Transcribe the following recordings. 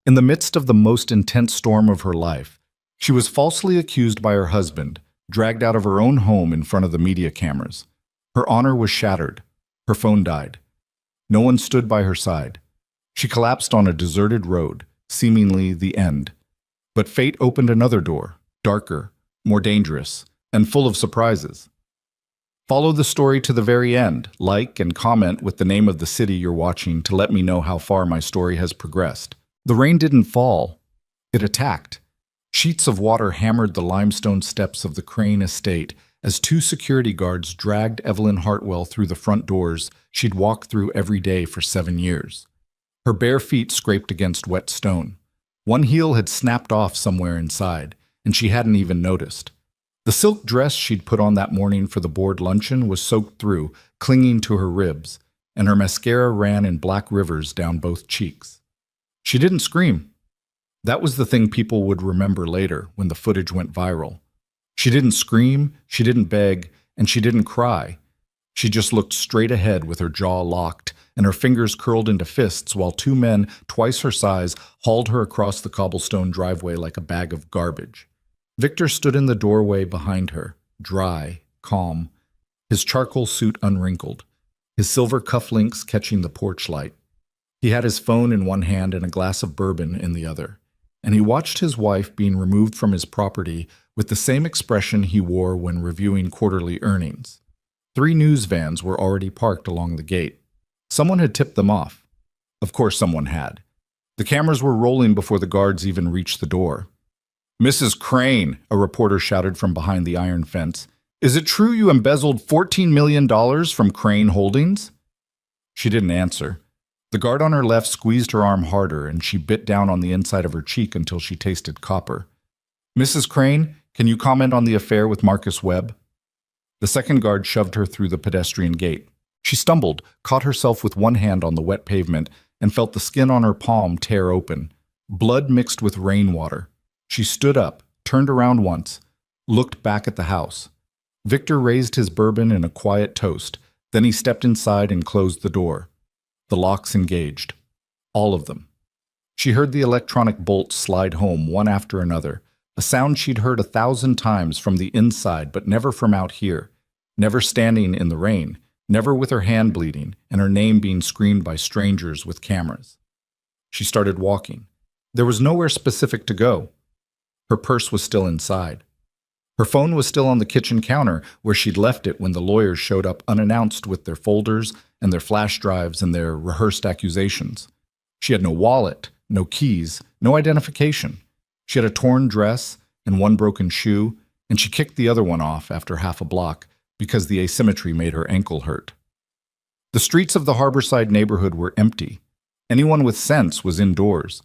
In the midst of the most intense storm of her life, she was falsely accused by her husband, dragged out of her own home in front of the media cameras. Her honor was shattered. Her phone died. No one stood by her side. She collapsed on a deserted road, seemingly the end. But fate opened another door, darker, more dangerous, and full of surprises. Follow the story to the very end. Like and comment with the name of the city you're watching to let me know how far my story has progressed. The rain didn't fall. It attacked. Sheets of water hammered the limestone steps of the Crane estate as two security guards dragged Evelyn Hartwell through the front doors she'd walked through every day for 7 years. Her bare feet scraped against wet stone. One heel had snapped off somewhere inside, and she hadn't even noticed. The silk dress she'd put on that morning for the board luncheon was soaked through, clinging to her ribs, and her mascara ran in black rivers down both cheeks. She didn't scream. That was the thing people would remember later when the footage went viral. She didn't scream, she didn't beg, and she didn't cry. She just looked straight ahead with her jaw locked and her fingers curled into fists while two men, twice her size, hauled her across the cobblestone driveway like a bag of garbage. Victor stood in the doorway behind her, dry, calm, his charcoal suit unwrinkled, his silver cufflinks catching the porch light. He had his phone in one hand and a glass of bourbon in the other, and he watched his wife being removed from his property with the same expression he wore when reviewing quarterly earnings. 3 news vans were already parked along the gate. Someone had tipped them off. Of course someone had. The cameras were rolling before the guards even reached the door. "Mrs. Crane," a reporter shouted from behind the iron fence, "is it true you embezzled $14 million from Crane Holdings?" She didn't answer. The guard on her left squeezed her arm harder, and she bit down on the inside of her cheek until she tasted copper. "Mrs. Crane, can you comment on the affair with Marcus Webb?" The second guard shoved her through the pedestrian gate. She stumbled, caught herself with one hand on the wet pavement, and felt the skin on her palm tear open. Blood mixed with rainwater. She stood up, turned around once, looked back at the house. Victor raised his bourbon in a quiet toast. Then he stepped inside and closed the door. The locks engaged. All of them. She heard the electronic bolts slide home one after another, a sound she'd heard 1,000 times from the inside but never from out here, never standing in the rain, never with her hand bleeding and her name being screamed by strangers with cameras. She started walking. There was nowhere specific to go. Her purse was still inside. Her phone was still on the kitchen counter where she'd left it when the lawyers showed up unannounced with their folders and their flash drives and their rehearsed accusations. She had no wallet, no keys, no identification. She had a torn dress and one broken shoe, and she kicked the other one off after half a block because the asymmetry made her ankle hurt. The streets of the Harborside neighborhood were empty. Anyone with sense was indoors.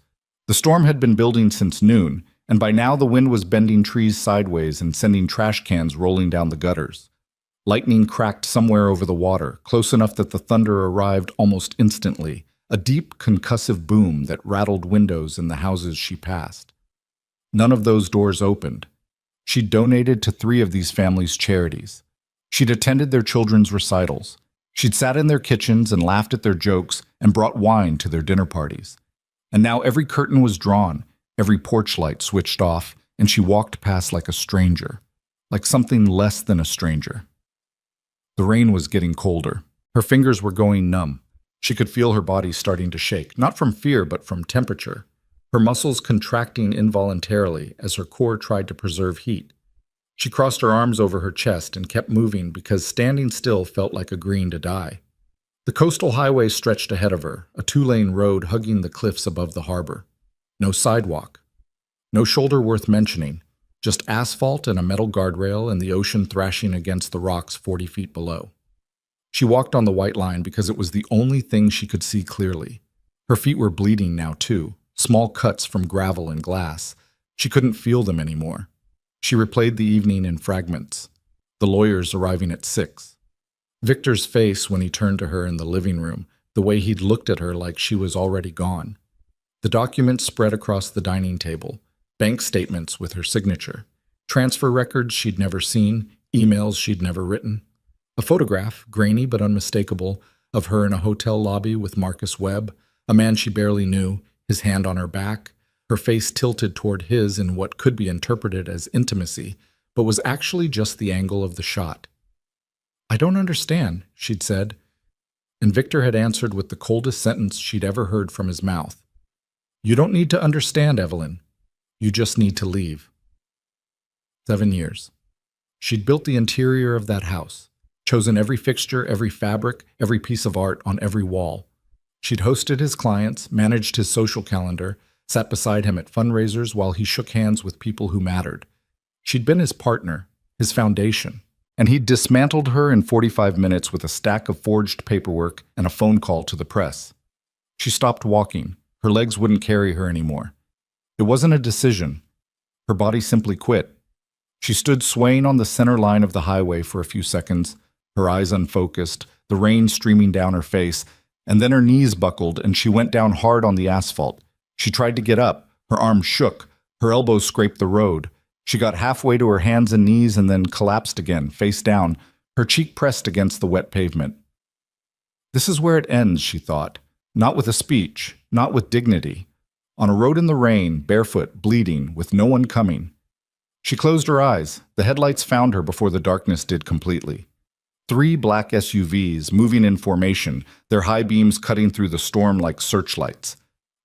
The storm had been building since noon, and by now the wind was bending trees sideways and sending trash cans rolling down the gutters. Lightning cracked somewhere over the water, close enough that the thunder arrived almost instantly, a deep, concussive boom that rattled windows in the houses she passed. None of those doors opened. She'd donated to 3 of these families' charities. She'd attended their children's recitals. She'd sat in their kitchens and laughed at their jokes and brought wine to their dinner parties. And now every curtain was drawn, every porch light switched off, and she walked past like a stranger, like something less than a stranger. The rain was getting colder. Her fingers were going numb. She could feel her body starting to shake, not from fear but from temperature, her muscles contracting involuntarily as her core tried to preserve heat. She crossed her arms over her chest and kept moving because standing still felt like agreeing to die. The coastal highway stretched ahead of her, a 2-lane road hugging the cliffs above the harbor. No sidewalk. No shoulder worth mentioning, just asphalt and a metal guardrail and the ocean thrashing against the rocks 40 feet below. She walked on the white line because it was the only thing she could see clearly. Her feet were bleeding now too, small cuts from gravel and glass. She couldn't feel them anymore. She replayed the evening in fragments, the lawyers arriving at 6. Victor's face when he turned to her in the living room, the way he'd looked at her like she was already gone. The documents spread across the dining table, bank statements with her signature, transfer records she'd never seen, emails she'd never written, a photograph, grainy but unmistakable, of her in a hotel lobby with Marcus Webb, a man she barely knew, his hand on her back, her face tilted toward his in what could be interpreted as intimacy, but was actually just the angle of the shot. "I don't understand," she'd said, and Victor had answered with the coldest sentence she'd ever heard from his mouth. "You don't need to understand, Evelyn. You just need to leave." 7 years. She'd built the interior of that house, chosen every fixture, every fabric, every piece of art on every wall. She'd hosted his clients, managed his social calendar, sat beside him at fundraisers while he shook hands with people who mattered. She'd been his partner, his foundation, and he'd dismantled her in 45 minutes with a stack of forged paperwork and a phone call to the press. She stopped walking. Her legs wouldn't carry her anymore. It wasn't a decision. Her body simply quit. She stood swaying on the center line of the highway for a few seconds, her eyes unfocused, the rain streaming down her face, and then her knees buckled and she went down hard on the asphalt. She tried to get up. Her arms shook. Her elbows scraped the road. She got halfway to her hands and knees and then collapsed again, face down, her cheek pressed against the wet pavement. This is where it ends, she thought. Not with a speech, not with dignity. On a road in the rain, barefoot, bleeding, with no one coming. She closed her eyes. The headlights found her before the darkness did completely. 3 black SUVs moving in formation, their high beams cutting through the storm like searchlights.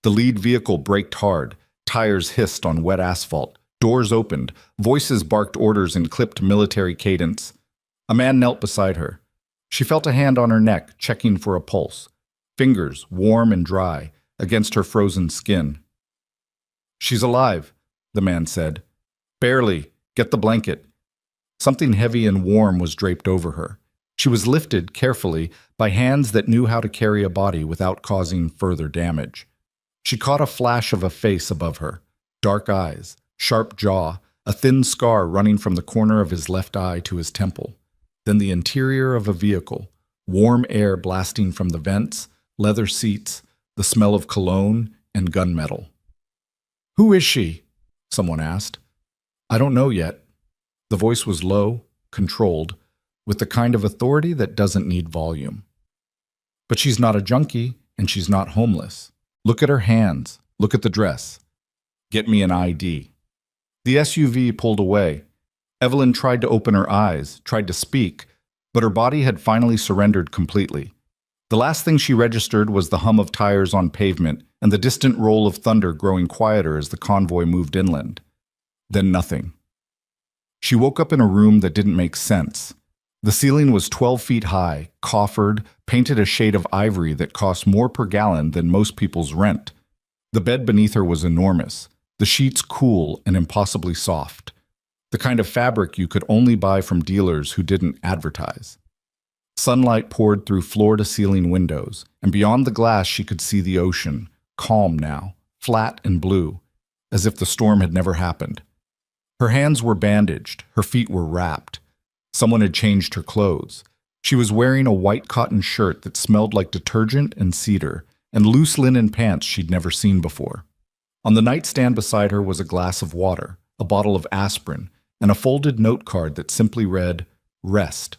The lead vehicle braked hard. Tires hissed on wet asphalt. Doors opened. Voices barked orders in clipped military cadence. A man knelt beside her. She felt a hand on her neck, checking for a pulse. Fingers, warm and dry, against her frozen skin. "She's alive," the man said. "Barely. Get the blanket." Something heavy and warm was draped over her. She was lifted carefully by hands that knew how to carry a body without causing further damage. She caught a flash of a face above her. Dark eyes, sharp jaw, a thin scar running from the corner of his left eye to his temple. Then the interior of a vehicle, warm air blasting from the vents, leather seats, the smell of cologne and gunmetal. "Who is she?" someone asked. "I don't know yet." The voice was low, controlled, with the kind of authority that doesn't need volume. "But she's not a junkie, and she's not homeless. Look at her hands. Look at the dress. Get me an ID." The SUV pulled away. Evelyn tried to open her eyes, tried to speak, but her body had finally surrendered completely. The last thing she registered was the hum of tires on pavement and the distant roll of thunder growing quieter as the convoy moved inland. Then nothing. She woke up in a room that didn't make sense. The ceiling was 12 feet high, coffered, painted a shade of ivory that cost more per gallon than most people's rent. The bed beneath her was enormous, the sheets cool and impossibly soft, the kind of fabric you could only buy from dealers who didn't advertise. Sunlight poured through floor-to-ceiling windows, and beyond the glass she could see the ocean, calm now, flat and blue, as if the storm had never happened. Her hands were bandaged, her feet were wrapped. Someone had changed her clothes. She was wearing a white cotton shirt that smelled like detergent and cedar, and loose linen pants she'd never seen before. On the nightstand beside her was a glass of water, a bottle of aspirin, and a folded note card that simply read, "Rest."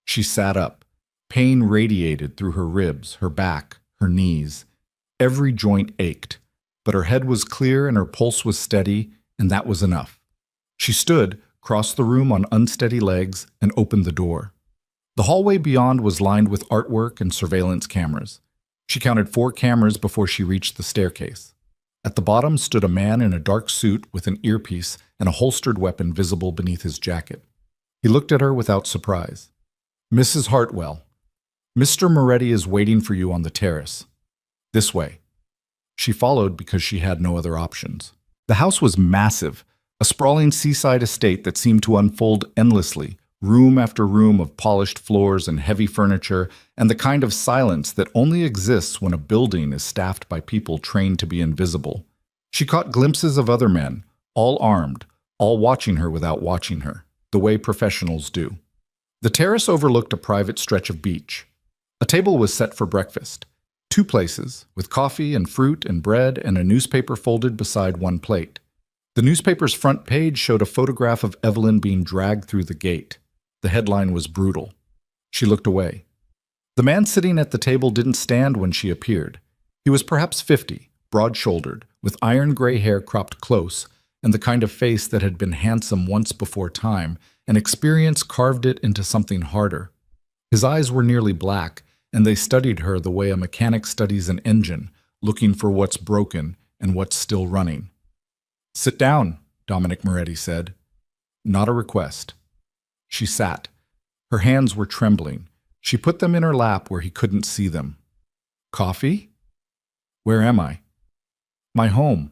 She sat up. Pain radiated through her ribs, her back, her knees. Every joint ached, but her head was clear and her pulse was steady, and that was enough. She stood, crossed the room on unsteady legs, and opened the door. The hallway beyond was lined with artwork and surveillance cameras. She counted 4 cameras before she reached the staircase. At the bottom stood a man in a dark suit with an earpiece and a holstered weapon visible beneath his jacket. He looked at her without surprise. "Mrs. Hartwell, Mr. Moretti is waiting for you on the terrace. This way." She followed because she had no other options. The house was massive, a sprawling seaside estate that seemed to unfold endlessly, room after room of polished floors and heavy furniture, and the kind of silence that only exists when a building is staffed by people trained to be invisible. She caught glimpses of other men, all armed, all watching her without watching her, the way professionals do. The terrace overlooked a private stretch of beach. A table was set for breakfast. 2 places, with coffee and fruit and bread and a newspaper folded beside one plate. The newspaper's front page showed a photograph of Evelyn being dragged through the gate. The headline was brutal. She looked away. The man sitting at the table didn't stand when she appeared. He was perhaps 50, broad-shouldered, with iron gray hair cropped close, and the kind of face that had been handsome once before time, and experience carved it into something harder. His eyes were nearly black, and they studied her the way a mechanic studies an engine, looking for what's broken and what's still running. "Sit down," Dominic Moretti said. Not a request. She sat. Her hands were trembling. She put them in her lap where he couldn't see them. "Coffee? Where am I?" "My home.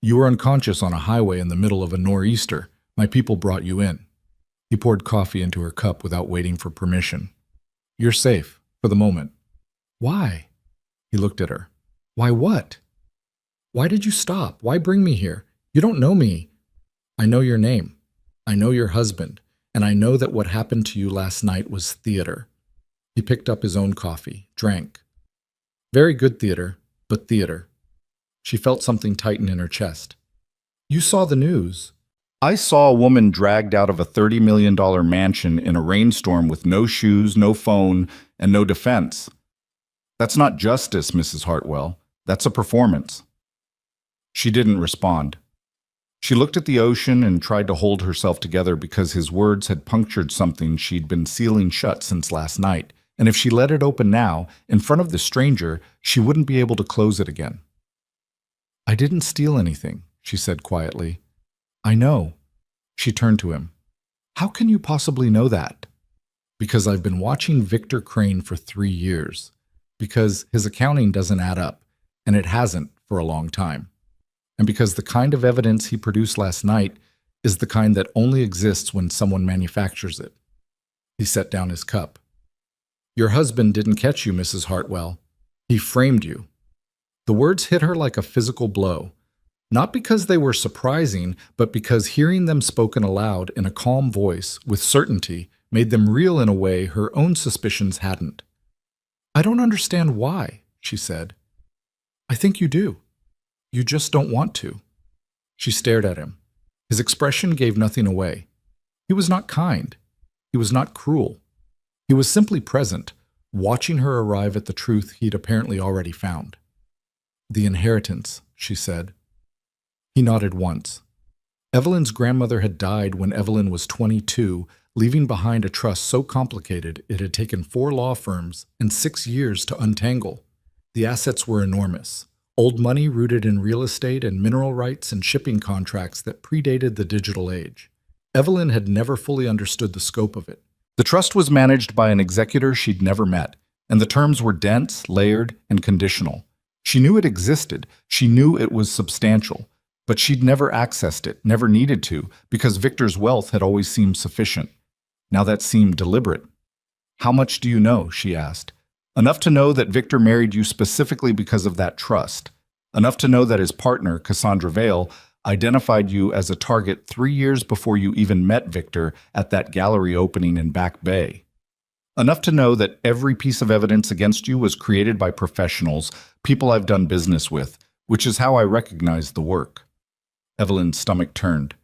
You were unconscious on a highway in the middle of a nor'easter. My people brought you in." He poured coffee into her cup without waiting for permission. "You're safe, for the moment." "Why?" He looked at her. "Why what? Why did you stop? Why bring me here? You don't know me." "I know your name. I know your husband, and I know that what happened to you last night was theater." He picked up his own coffee, drank. "Very good theater, but theater." She felt something tighten in her chest. "You saw the news." "I saw a woman dragged out of a $30 million mansion in a rainstorm with no shoes, no phone, and no defense. That's not justice, Mrs. Hartwell. That's a performance." She didn't respond. She looked at the ocean and tried to hold herself together because his words had punctured something she'd been sealing shut since last night, and if she let it open now, in front of the stranger, she wouldn't be able to close it again. "I didn't steal anything," she said quietly. "I know." She turned to him. "How can you possibly know that?" "Because I've been watching Victor Crane for 3 years. Because his accounting doesn't add up, and it hasn't for a long time. And because the kind of evidence he produced last night is the kind that only exists when someone manufactures it." He set down his cup. "Your husband didn't catch you, Mrs. Hartwell. He framed you." The words hit her like a physical blow, not because they were surprising, but because hearing them spoken aloud in a calm voice, with certainty, made them real in a way her own suspicions hadn't. "I don't understand why," she said. "I think you do. You just don't want to." She stared at him. His expression gave nothing away. He was not kind. He was not cruel. He was simply present, watching her arrive at the truth he'd apparently already found. "The inheritance," she said. He nodded once. Evelyn's grandmother had died when Evelyn was 22, leaving behind a trust so complicated it had taken 4 law firms and 6 years to untangle. The assets were enormous. Old money rooted in real estate and mineral rights and shipping contracts that predated the digital age. Evelyn had never fully understood the scope of it. The trust was managed by an executor she'd never met, and the terms were dense, layered, and conditional. She knew it existed, she knew it was substantial, but she'd never accessed it, never needed to, because Victor's wealth had always seemed sufficient. Now that seemed deliberate. "How much do you know?" she asked. "Enough to know that Victor married you specifically because of that trust. Enough to know that his partner, Cassandra Vale, identified you as a target 3 years before you even met Victor at that gallery opening in Back Bay. Enough to know that every piece of evidence against you was created by professionals, people I've done business with, which is how I recognize the work." Evelyn's stomach turned.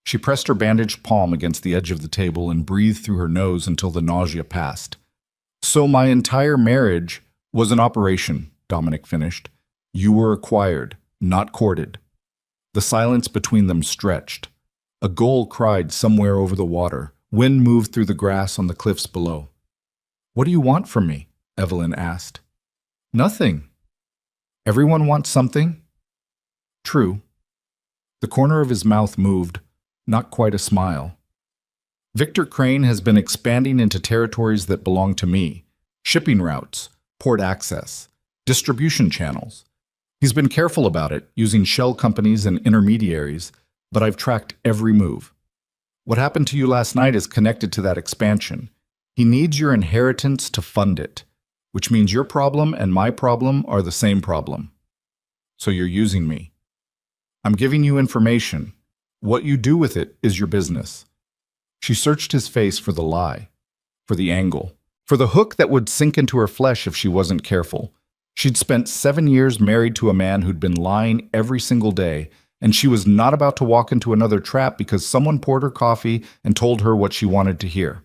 She pressed her bandaged palm against the edge of the table and breathed through her nose until the nausea passed. "So my entire marriage was an operation," Dominic finished. "You were acquired, not courted." The silence between them stretched. A gull cried somewhere over the water. Wind moved through the grass on the cliffs below. "What do you want from me?" Evelyn asked. "Nothing." "Everyone wants something?" "True." The corner of his mouth moved, not quite a smile. "Victor Crane has been expanding into territories that belong to me. Shipping routes, port access, distribution channels. He's been careful about it, using shell companies and intermediaries, but I've tracked every move. What happened to you last night is connected to that expansion. He needs your inheritance to fund it, which means your problem and my problem are the same problem. So you're using me. I'm giving you information. What you do with it is your business." She searched his face for the lie, for the angle, for the hook that would sink into her flesh if she wasn't careful. She'd spent 7 years married to a man who'd been lying every single day, and she was not about to walk into another trap because someone poured her coffee and told her what she wanted to hear.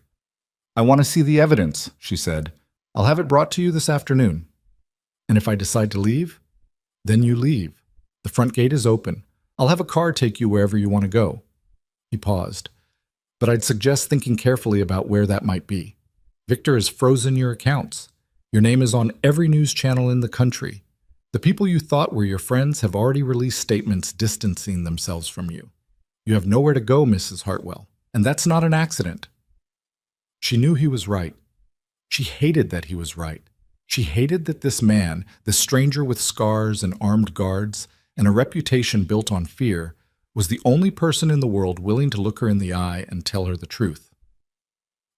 "I want to see the evidence," she said. "I'll have it brought to you this afternoon. And if I decide to leave, then you leave." The front gate is open. I'll have a car take you wherever you want to go." He paused. "But I'd suggest thinking carefully about where that might be. Victor has frozen your accounts. Your name is on every news channel in the country. The people you thought were your friends have already released statements distancing themselves from you. You have nowhere to go, Mrs. Hartwell, and that's not an accident." She knew he was right. She hated that he was right. She hated that this man, this stranger with scars and armed guards, and a reputation built on fear, was the only person in the world willing to look her in the eye and tell her the truth.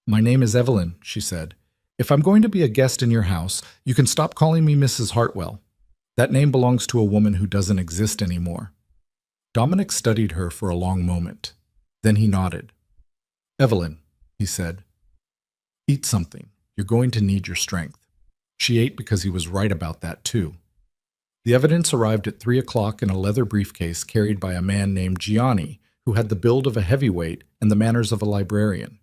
"My name is Evelyn," she said. "If I'm going to be a guest in your house, you can stop calling me Mrs. Hartwell. That name belongs to a woman who doesn't exist anymore." Dominic studied her for a long moment. Then he nodded. "Evelyn," he said, "eat something. You're going to need your strength." She ate because he was right about that too. The evidence arrived at 3 o'clock in a leather briefcase carried by a man named Gianni, who had the build of a heavyweight and the manners of a librarian.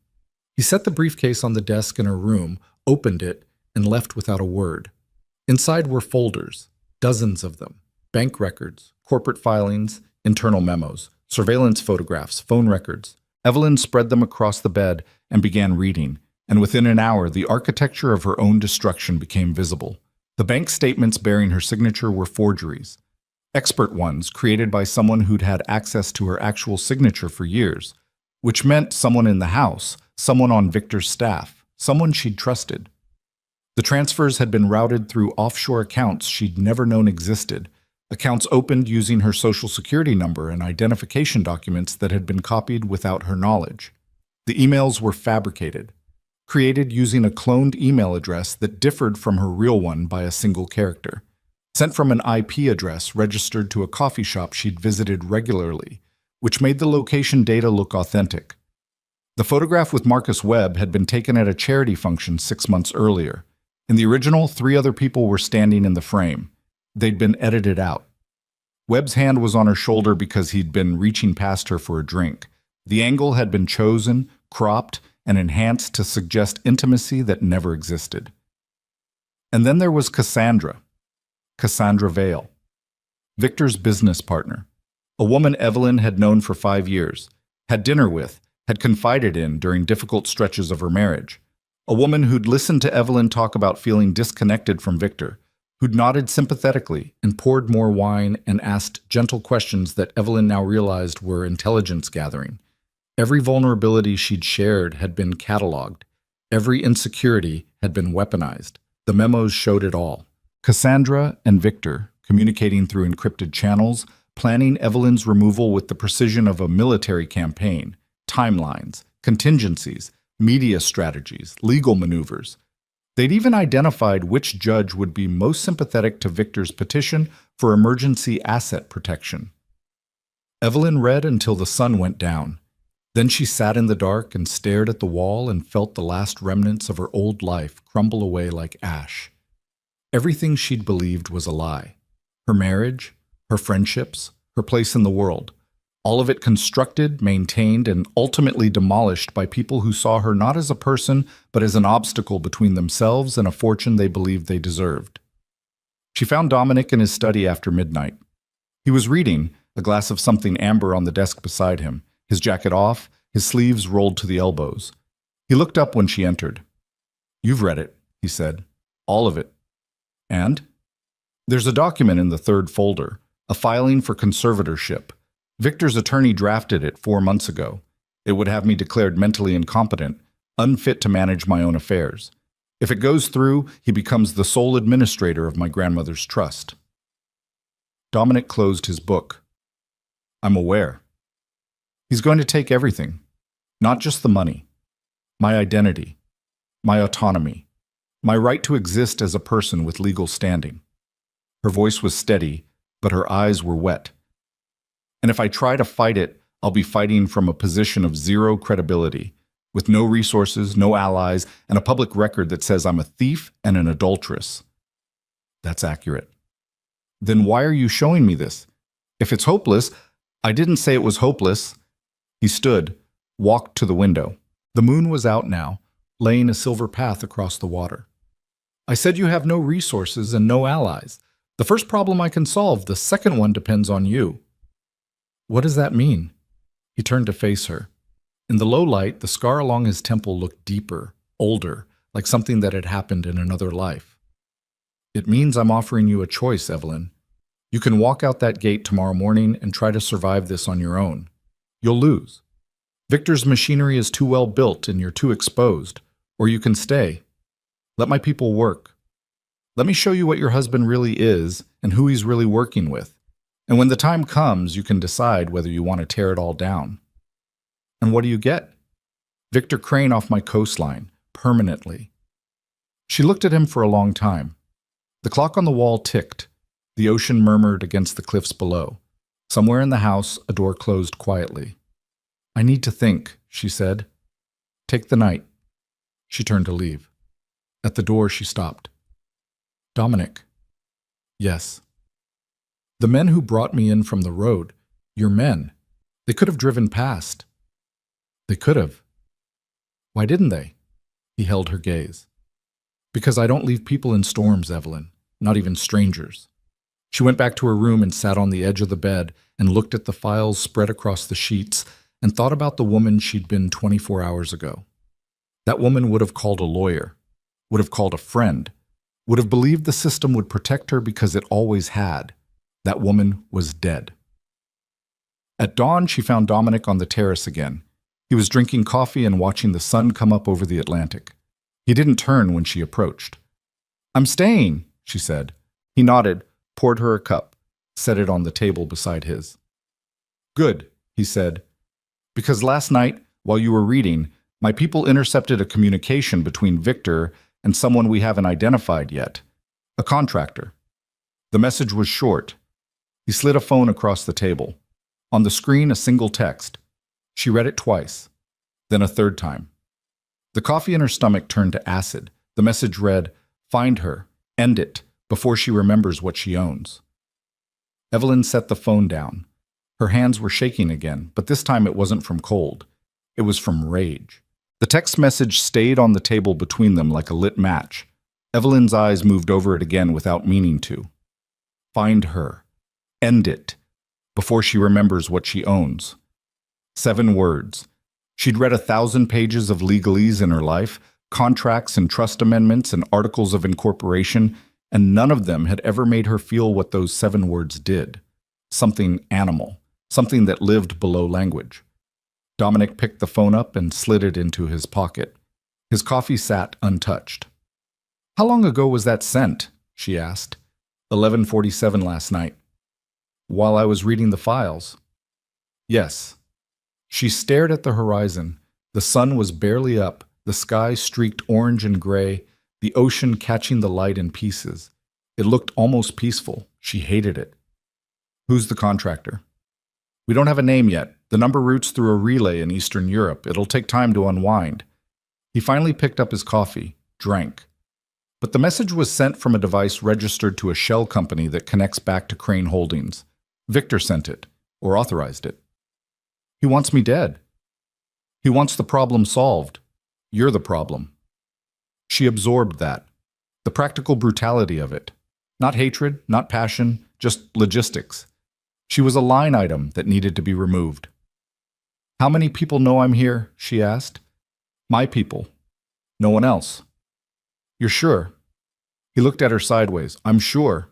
He set the briefcase on the desk in her room, opened it, and left without a word. Inside were folders, dozens of them, bank records, corporate filings, internal memos, surveillance photographs, phone records. Evelyn spread them across the bed and began reading, and within an hour the architecture of her own destruction became visible. The bank statements bearing her signature were forgeries, expert ones created by someone who'd had access to her actual signature for years, which meant someone in the house, someone on Victor's staff, someone she'd trusted. The transfers had been routed through offshore accounts she'd never known existed, accounts opened using her social security number and identification documents that had been copied without her knowledge. The emails were fabricated, created using a cloned email address that differed from her real one by a single character, sent from an IP address registered to a coffee shop she'd visited regularly, which made the location data look authentic. The photograph with Marcus Webb had been taken at a charity function 6 months earlier. In the original, 3 other people were standing in the frame. They'd been edited out. Webb's hand was on her shoulder because he'd been reaching past her for a drink. The angle had been chosen, cropped, and enhanced to suggest intimacy that never existed. And then there was Cassandra Vale, Victor's business partner, a woman Evelyn had known for 5 years, had dinner with, had confided in during difficult stretches of her marriage, a woman who'd listened to Evelyn talk about feeling disconnected from Victor, who'd nodded sympathetically and poured more wine and asked gentle questions that Evelyn now realized were intelligence gathering. Every vulnerability she'd shared had been cataloged. Every insecurity had been weaponized. The memos showed it all. Cassandra and Victor, communicating through encrypted channels, planning Evelyn's removal with the precision of a military campaign, timelines, contingencies, media strategies, legal maneuvers. They'd even identified which judge would be most sympathetic to Victor's petition for emergency asset protection. Evelyn read until the sun went down. Then she sat in the dark and stared at the wall and felt the last remnants of her old life crumble away like ash. Everything she'd believed was a lie. Her marriage, her friendships, her place in the world. All of it constructed, maintained, and ultimately demolished by people who saw her not as a person, but as an obstacle between themselves and a fortune they believed they deserved. She found Dominic in his study after midnight. He was reading, a glass of something amber on the desk beside him, his jacket off, his sleeves rolled to the elbows. He looked up when she entered. "You've read it," he said. "All of it." "And?" "There's a document in the 3rd folder, a filing for conservatorship. Victor's attorney drafted it 4 months ago. It would have me declared mentally incompetent, unfit to manage my own affairs. If it goes through, he becomes the sole administrator of my grandmother's trust." Dominic closed his book. "I'm aware. He's going to take everything, not just the money, my identity, my autonomy, my right to exist as a person with legal standing." Her voice was steady, but her eyes were wet. "And if I try to fight it, I'll be fighting from a position of zero credibility, with no resources, no allies, and a public record that says I'm a thief and an adulteress." "That's accurate." "Then why are you showing me this? If it's hopeless..." "I didn't say it was hopeless." He stood, walked to the window. The moon was out now, laying a silver path across the water. "I said you have no resources and no allies. The first problem I can solve, the second one depends on you. What does that mean? He turned to face her. In the low light, the scar along his temple looked deeper, older, like something that had happened in another life. It means I'm offering you a choice, Evelyn. You can walk out that gate tomorrow morning and try to survive this on your own. You'll lose. Victor's machinery is too well built and you're too exposed. Or you can stay. Let my people work. Let me show you what your husband really is and who he's really working with. And when the time comes, you can decide whether you want to tear it all down. And what do you get? Victor Crane off my coastline, permanently. She looked at him for a long time. The clock on the wall ticked. The ocean murmured against the cliffs below. Somewhere in the house, a door closed quietly. I need to think, she said. Take the night. She turned to leave. At the door, she stopped. Dominic. Yes. The men who brought me in from the road, your men, they could have driven past. They could have. Why didn't they? He held her gaze. Because I don't leave people in storms, Evelyn, not even strangers. She went back to her room and sat on the edge of the bed and looked at the files spread across the sheets and thought about the woman she'd been 24 hours ago. That woman would have called a lawyer, would have called a friend, would have believed the system would protect her because it always had. That woman was dead. At dawn, she found Dominic on the terrace again. He was drinking coffee and watching the sun come up over the Atlantic. He didn't turn when she approached. I'm staying, she said. He nodded, poured her a cup, set it on the table beside his. Good, he said, because last night, while you were reading, my people intercepted a communication between Victor and someone we haven't identified yet, a contractor. The message was short. He slid a phone across the table. On the screen, a single text. She read it twice, then a third time. The coffee in her stomach turned to acid. The message read, find her, end it, before she remembers what she owns. Evelyn set the phone down. Her hands were shaking again, but this time it wasn't from cold. It was from rage. The text message stayed on the table between them like a lit match. Evelyn's eyes moved over it again without meaning to. Find her. End it. Before she remembers what she owns. 7 words. She'd read 1,000 pages of legalese in her life, contracts and trust amendments and articles of incorporation, and none of them had ever made her feel what those 7 words did. Something animal. Something that lived below language. Dominic picked the phone up and slid it into his pocket. His coffee sat untouched. How long ago was that sent? She asked. 11:47 last night. While I was reading the files. Yes. She stared at the horizon. The sun was barely up, the sky streaked orange and gray, the ocean catching the light in pieces. It looked almost peaceful. She hated it. Who's the contractor? We don't have a name yet. The number routes through a relay in Eastern Europe. It'll take time to unwind. He finally picked up his coffee, drank. But the message was sent from a device registered to a shell company that connects back to Crane Holdings. Victor sent it, or authorized it. He wants me dead. He wants the problem solved. You're the problem. She absorbed that. The practical brutality of it. Not hatred, not passion, just logistics. She was a line item that needed to be removed. How many people know I'm here? She asked. My people. No one else. You're sure? He looked at her sideways. I'm sure.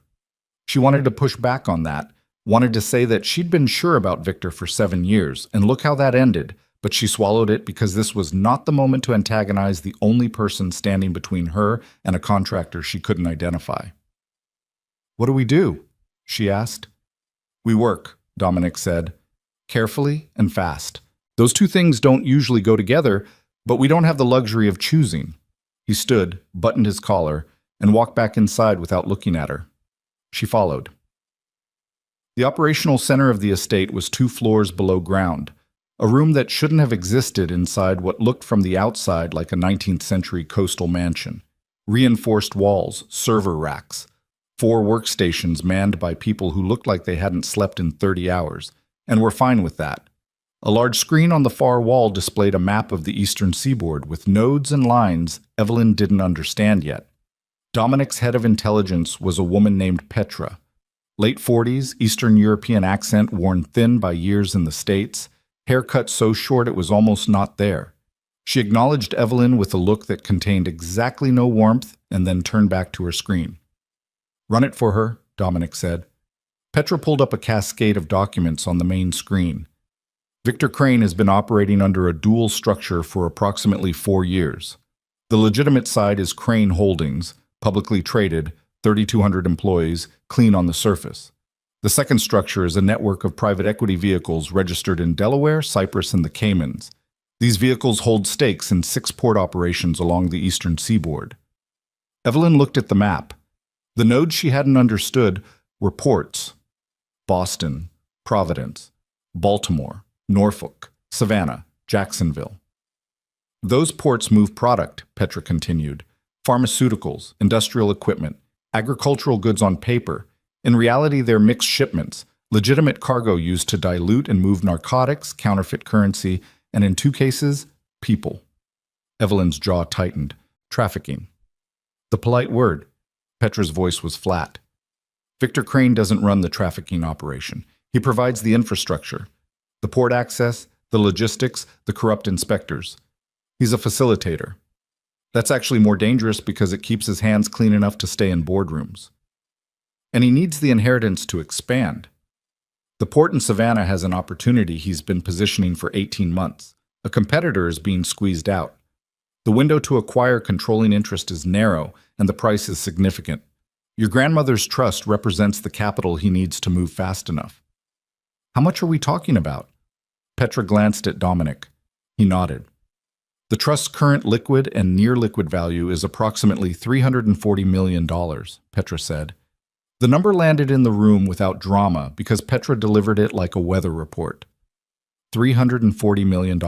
She wanted to push back on that, wanted to say that she'd been sure about Victor for 7 years, and look how that ended, but she swallowed it because this was not the moment to antagonize the only person standing between her and a contractor she couldn't identify. What do we do? She asked. We work, Dominic said, carefully and fast. Those 2 things don't usually go together, but we don't have the luxury of choosing. He stood, buttoned his collar, and walked back inside without looking at her. She followed. The operational center of the estate was 2 floors below ground, a room that shouldn't have existed inside what looked from the outside like a 19th century coastal mansion. Reinforced walls, server racks, 4 workstations manned by people who looked like they hadn't slept in 30 hours, and were fine with that. A large screen on the far wall displayed a map of the eastern seaboard with nodes and lines Evelyn didn't understand yet. Dominic's head of intelligence was a woman named Petra, Late 40s, Eastern European accent worn thin by years in the States, haircut so short it was almost not there. She acknowledged Evelyn with a look that contained exactly no warmth and then turned back to her screen. "Run it for her," Dominic said. Petra pulled up a cascade of documents on the main screen. Victor Crane has been operating under a dual structure for approximately 4 years. The legitimate side is Crane Holdings, publicly traded, 3,200 employees, clean on the surface. The second structure is a network of private equity vehicles registered in Delaware, Cyprus, and the Caymans. These vehicles hold stakes in 6 port operations along the eastern seaboard. Evelyn looked at the map. The nodes she hadn't understood were ports: Boston, Providence, Baltimore, Norfolk, Savannah, Jacksonville. "Those ports move product," Petra continued. "Pharmaceuticals, industrial equipment, agricultural goods on paper. In reality, they're mixed shipments, legitimate cargo used to dilute and move narcotics, counterfeit currency, and in 2 cases, people." Evelyn's jaw tightened. "Trafficking." "The polite word." Petra's voice was flat. "Victor Crane doesn't run the trafficking operation. He provides the infrastructure, the port access, the logistics, the corrupt inspectors. He's a facilitator. That's actually more dangerous because it keeps his hands clean enough to stay in boardrooms. And he needs the inheritance to expand. The port in Savannah has an opportunity he's been positioning for 18 months. A competitor is being squeezed out. The window to acquire controlling interest is narrow, and the price is significant. Your grandmother's trust represents the capital he needs to move fast enough." "How much are we talking about?" Petra glanced at Dominic. He nodded. "The trust's current liquid and near-liquid value is approximately $340 million, Petra said. The number landed in the room without drama because Petra delivered it like a weather report. $340 million.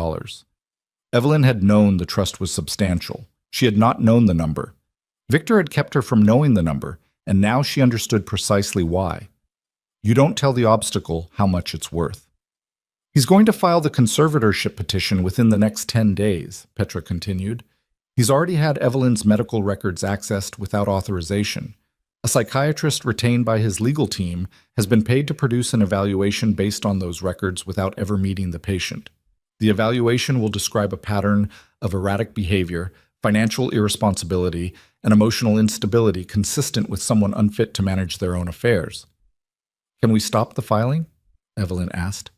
Evelyn had known the trust was substantial. She had not known the number. Victor had kept her from knowing the number, and now she understood precisely why. You don't tell the obstacle how much it's worth. "He's going to file the conservatorship petition within the next 10 days, Petra continued. "He's already had Evelyn's medical records accessed without authorization. A psychiatrist retained by his legal team has been paid to produce an evaluation based on those records without ever meeting the patient. The evaluation will describe a pattern of erratic behavior, financial irresponsibility, and emotional instability consistent with someone unfit to manage their own affairs." "Can we stop the filing?" Evelyn asked.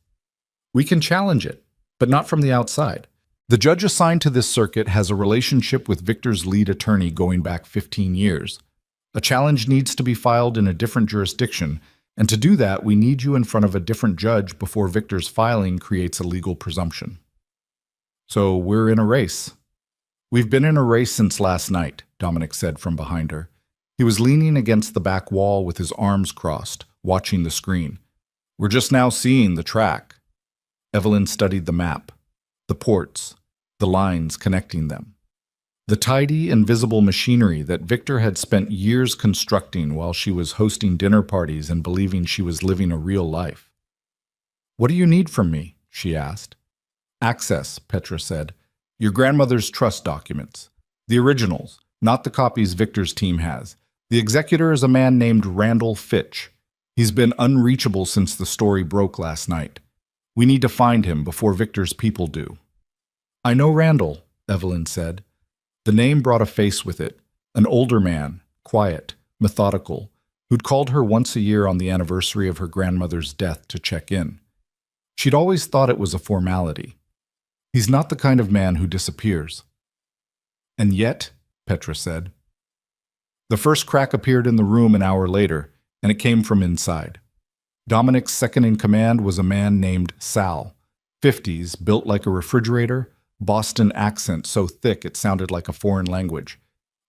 "We can challenge it, but not from the outside. The judge assigned to this circuit has a relationship with Victor's lead attorney going back 15 years. A challenge needs to be filed in a different jurisdiction, and to do that, we need you in front of a different judge before Victor's filing creates a legal presumption." "So we're in a race." "We've been in a race since last night," Dominic said from behind her. He was leaning against the back wall with his arms crossed, watching the screen. "We're just now seeing the track." Evelyn studied the map, the ports, the lines connecting them. The tidy, invisible machinery that Victor had spent years constructing while she was hosting dinner parties and believing she was living a real life. "What do you need from me?" she asked. "Access," Petra said. "Your grandmother's trust documents. The originals, not the copies Victor's team has. The executor is a man named Randall Fitch. He's been unreachable since the story broke last night. We need to find him before Victor's people do." "I know Randall," Evelyn said. The name brought a face with it, an older man, quiet, methodical, who'd called her once a year on the anniversary of her grandmother's death to check in. She'd always thought it was a formality. He's not the kind of man who disappears. "And yet," Petra said. The first crack appeared in the room an hour later, and it came from inside. Dominic's second-in-command was a man named Sal, 50s, built like a refrigerator, Boston accent so thick it sounded like a foreign language.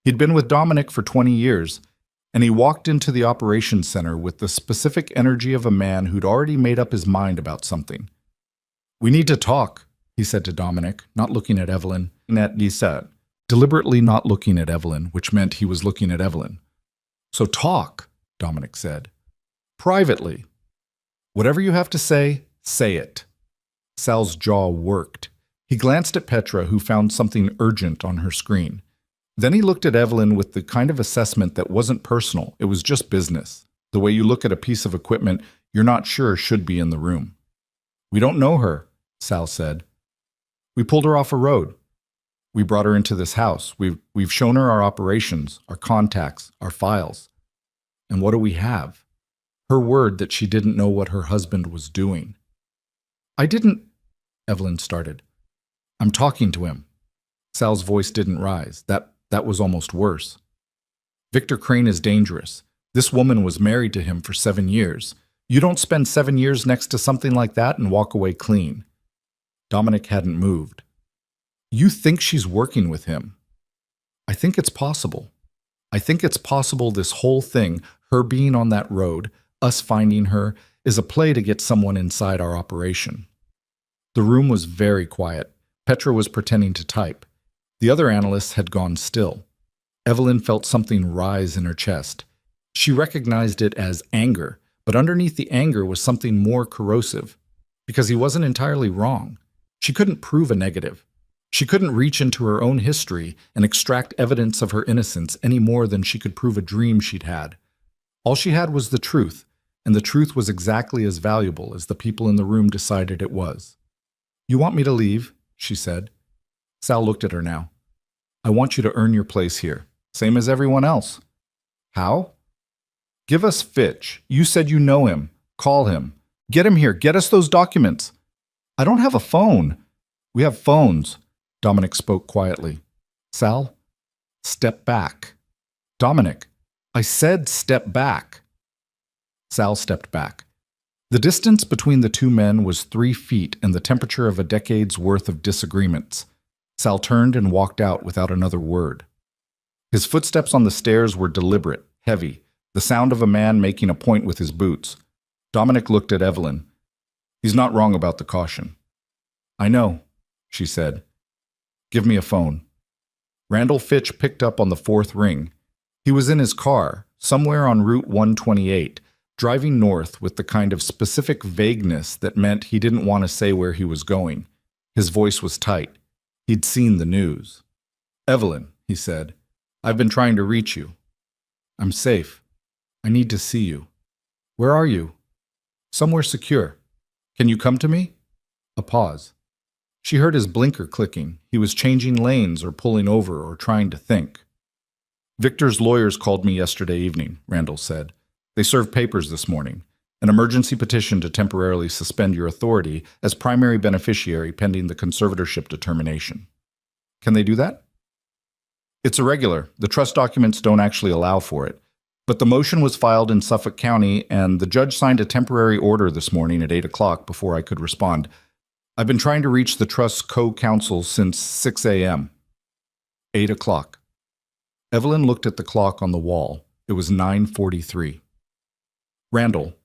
He'd been with Dominic for 20 years, and he walked into the operations center with the specific energy of a man who'd already made up his mind about something. "We need to talk," he said to Dominic, not looking at Evelyn, at Lisa, deliberately not looking at Evelyn, which meant he was looking at Evelyn. "So talk," Dominic said. "Privately. Whatever you have to say it." Sal's jaw worked. He glanced at Petra, who found something urgent on her screen. Then he looked at Evelyn with the kind of assessment that wasn't personal, it was just business. The way you look at a piece of equipment you're not sure should be in the room. We don't know her, Sal said. We pulled her off a road. We brought her into this house. We've shown her our operations, our contacts, our files. And what do we have? Her word that she didn't know what her husband was doing. I didn't, Evelyn started. I'm talking to him. Sal's voice didn't rise. That was almost worse. Victor Crane is dangerous. This woman was married to him for 7 years. You don't spend 7 years next to something like that and walk away clean. Dominic hadn't moved. You think she's working with him? I think it's possible. I think it's possible this whole thing, her being on that road, us finding her, is a play to get someone inside our operation. The room was very quiet. Petra was pretending to type. The other analysts had gone still. Evelyn felt something rise in her chest. She recognized it as anger, but underneath the anger was something more corrosive. Because he wasn't entirely wrong. She couldn't prove a negative. She couldn't reach into her own history and extract evidence of her innocence any more than she could prove a dream she'd had. All she had was the truth, and the truth was exactly as valuable as the people in the room decided it was. You want me to leave? She said. Sal looked at her now. I want you to earn your place here, same as everyone else. How? Give us Fitch. You said you know him. Call him. Get him here. Get us those documents. I don't have a phone. We have phones. Dominic spoke quietly. Sal, step back. Dominic, I said step back. Sal stepped back. The distance between the two men was 3 feet and the temperature of a decade's worth of disagreements. Sal turned and walked out without another word. His footsteps on the stairs were deliberate, heavy, the sound of a man making a point with his boots. Dominic looked at Evelyn. He's not wrong about the caution. I know, she said. Give me a phone. Randall Fitch picked up on the 4th ring. He was in his car, somewhere on Route 128, driving north with the kind of specific vagueness that meant he didn't want to say where he was going. His voice was tight. He'd seen the news. Evelyn, he said, I've been trying to reach you. I'm safe. I need to see you. Where are you? Somewhere secure. Can you come to me? A pause. She heard his blinker clicking. He was changing lanes or pulling over or trying to think. Victor's lawyers called me yesterday evening, Randall said. They served papers this morning. An emergency petition to temporarily suspend your authority as primary beneficiary pending the conservatorship determination. Can they do that? It's irregular. The trust documents don't actually allow for it. But the motion was filed in Suffolk County, and the judge signed a temporary order this morning at 8 o'clock before I could respond. I've been trying to reach the trust's co-counsel since 6 a.m. 8 o'clock. Evelyn looked at the clock on the wall. It was 9:43. Randall,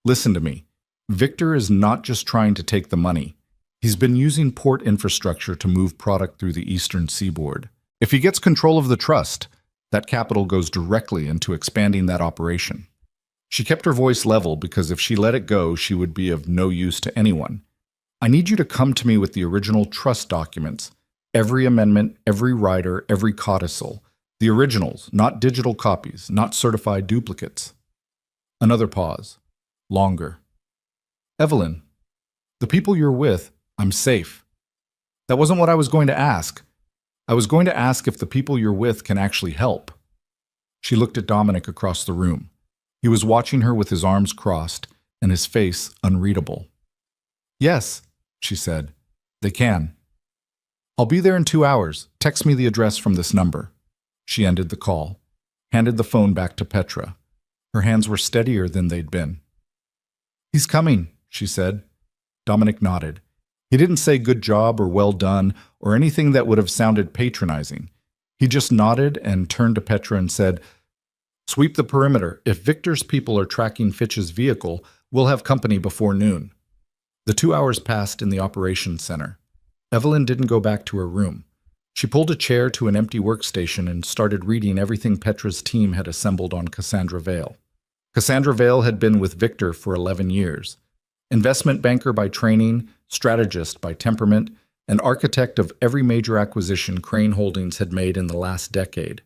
listen to me. Victor is not just trying to take the money. He's been using port infrastructure to move product through the eastern seaboard. If he gets control of the trust, that capital goes directly into expanding that operation. She kept her voice level because if she let it go, she would be of no use to anyone. I need you to come to me with the original trust documents. Every amendment, every rider, every codicil. The originals, not digital copies, not certified duplicates. Another pause. Longer. Evelyn, the people you're with, I'm safe. That wasn't what I was going to ask. I was going to ask if the people you're with can actually help. She looked at Dominic across the room. He was watching her with his arms crossed and his face unreadable. Yes, she said. They can. I'll be there in 2 hours. Text me the address from this number. She ended the call, handed the phone back to Petra. Her hands were steadier than they'd been. He's coming, she said. Dominic nodded. He didn't say good job or well done or anything that would have sounded patronizing. He just nodded and turned to Petra and said, Sweep the perimeter. If Victor's people are tracking Fitch's vehicle, we'll have company before noon. The 2 hours passed in the operations center. Evelyn didn't go back to her room. She pulled a chair to an empty workstation and started reading everything Petra's team had assembled on Cassandra Vale. Cassandra Vale had been with Victor for 11 years. Investment banker by training, strategist by temperament, and architect of every major acquisition Crane Holdings had made in the last decade.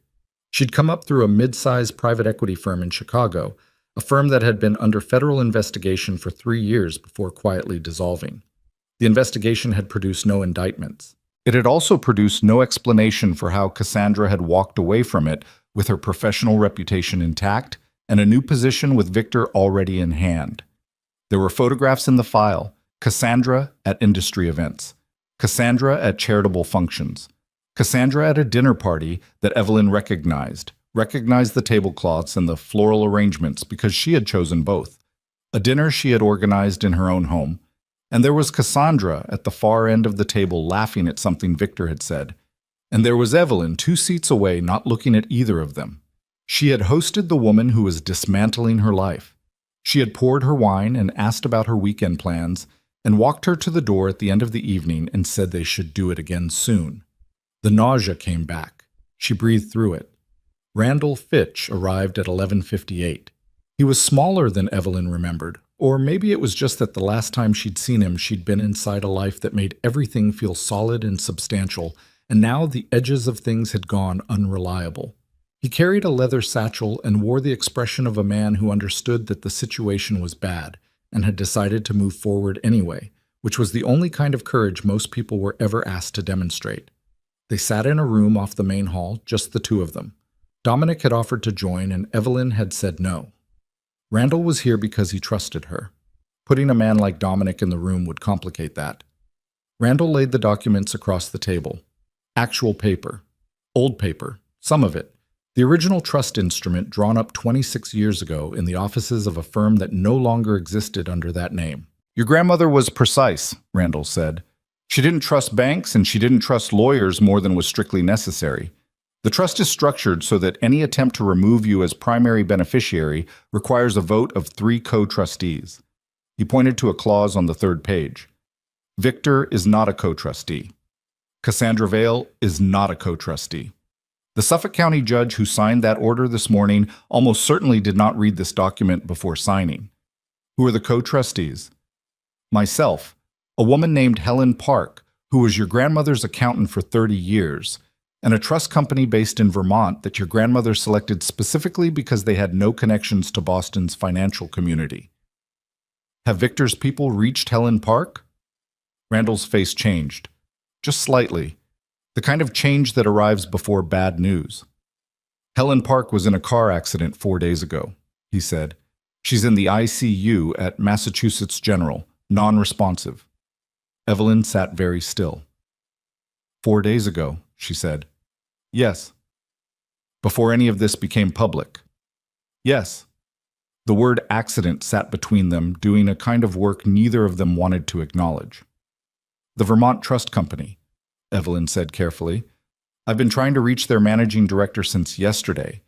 She'd come up through a mid-sized private equity firm in Chicago, a firm that had been under federal investigation for 3 years before quietly dissolving. The investigation had produced no indictments. It had also produced no explanation for how Cassandra had walked away from it with her professional reputation intact and a new position with Victor already in hand. There were photographs in the file: Cassandra at industry events, Cassandra at charitable functions, Cassandra at a dinner party that Evelyn recognized the tablecloths and the floral arrangements because she had chosen both, a dinner she had organized in her own home. And there was Cassandra at the far end of the table laughing at something Victor had said. And there was Evelyn 2 seats away, not looking at either of them. She had hosted the woman who was dismantling her life. She had poured her wine and asked about her weekend plans and walked her to the door at the end of the evening and said they should do it again soon. The nausea came back. She breathed through it. Randall Fitch arrived at 11:58. He was smaller than Evelyn remembered, or maybe it was just that the last time she'd seen him, she'd been inside a life that made everything feel solid and substantial, and now the edges of things had gone unreliable. He carried a leather satchel and wore the expression of a man who understood that the situation was bad and had decided to move forward anyway, which was the only kind of courage most people were ever asked to demonstrate. They sat in a room off the main hall, just the two of them. Dominic had offered to join, and Evelyn had said no. Randall was here because he trusted her. Putting a man like Dominic in the room would complicate that. Randall laid the documents across the table. Actual paper. Old paper. Some of it. The original trust instrument drawn up 26 years ago in the offices of a firm that no longer existed under that name. Your grandmother was precise, Randall said. She didn't trust banks and she didn't trust lawyers more than was strictly necessary. The trust is structured so that any attempt to remove you as primary beneficiary requires a vote of 3 co-trustees. He pointed to a clause on the 3rd page. Victor is not a co-trustee. Cassandra Vale is not a co-trustee. The Suffolk County judge who signed that order this morning almost certainly did not read this document before signing. Who are the co-trustees? Myself, a woman named Helen Park, who was your grandmother's accountant for 30 years, and a trust company based in Vermont that your grandmother selected specifically because they had no connections to Boston's financial community. Have Victor's people reached Helen Park? Randall's face changed, just slightly, the kind of change that arrives before bad news. Helen Park was in a car accident 4 days ago, he said. She's in the ICU at Massachusetts General, non-responsive. Evelyn sat very still. 4 days ago, she said. Yes. Before any of this became public. Yes. The word accident sat between them, doing a kind of work neither of them wanted to acknowledge. The Vermont Trust Company, Evelyn said carefully. I've been trying to reach their managing director since yesterday.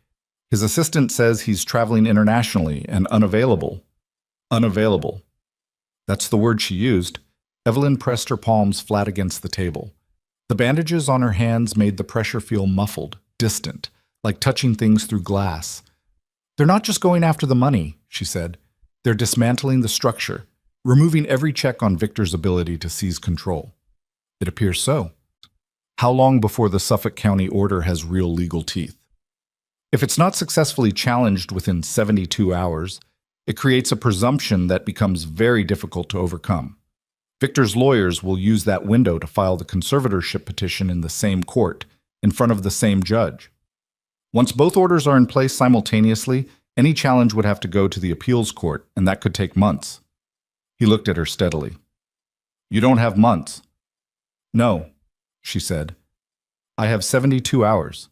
His assistant says he's traveling internationally and unavailable. Unavailable. That's the word she used. Evelyn pressed her palms flat against the table. The bandages on her hands made the pressure feel muffled, distant, like touching things through glass. They're not just going after the money, she said. They're dismantling the structure, removing every check on Victor's ability to seize control. It appears so. How long before the Suffolk County order has real legal teeth? If it's not successfully challenged within 72 hours, it creates a presumption that becomes very difficult to overcome. Victor's lawyers will use that window to file the conservatorship petition in the same court, in front of the same judge. Once both orders are in place simultaneously, any challenge would have to go to the appeals court, and that could take months. He looked at her steadily. You don't have months. No, she said. I have 72 hours.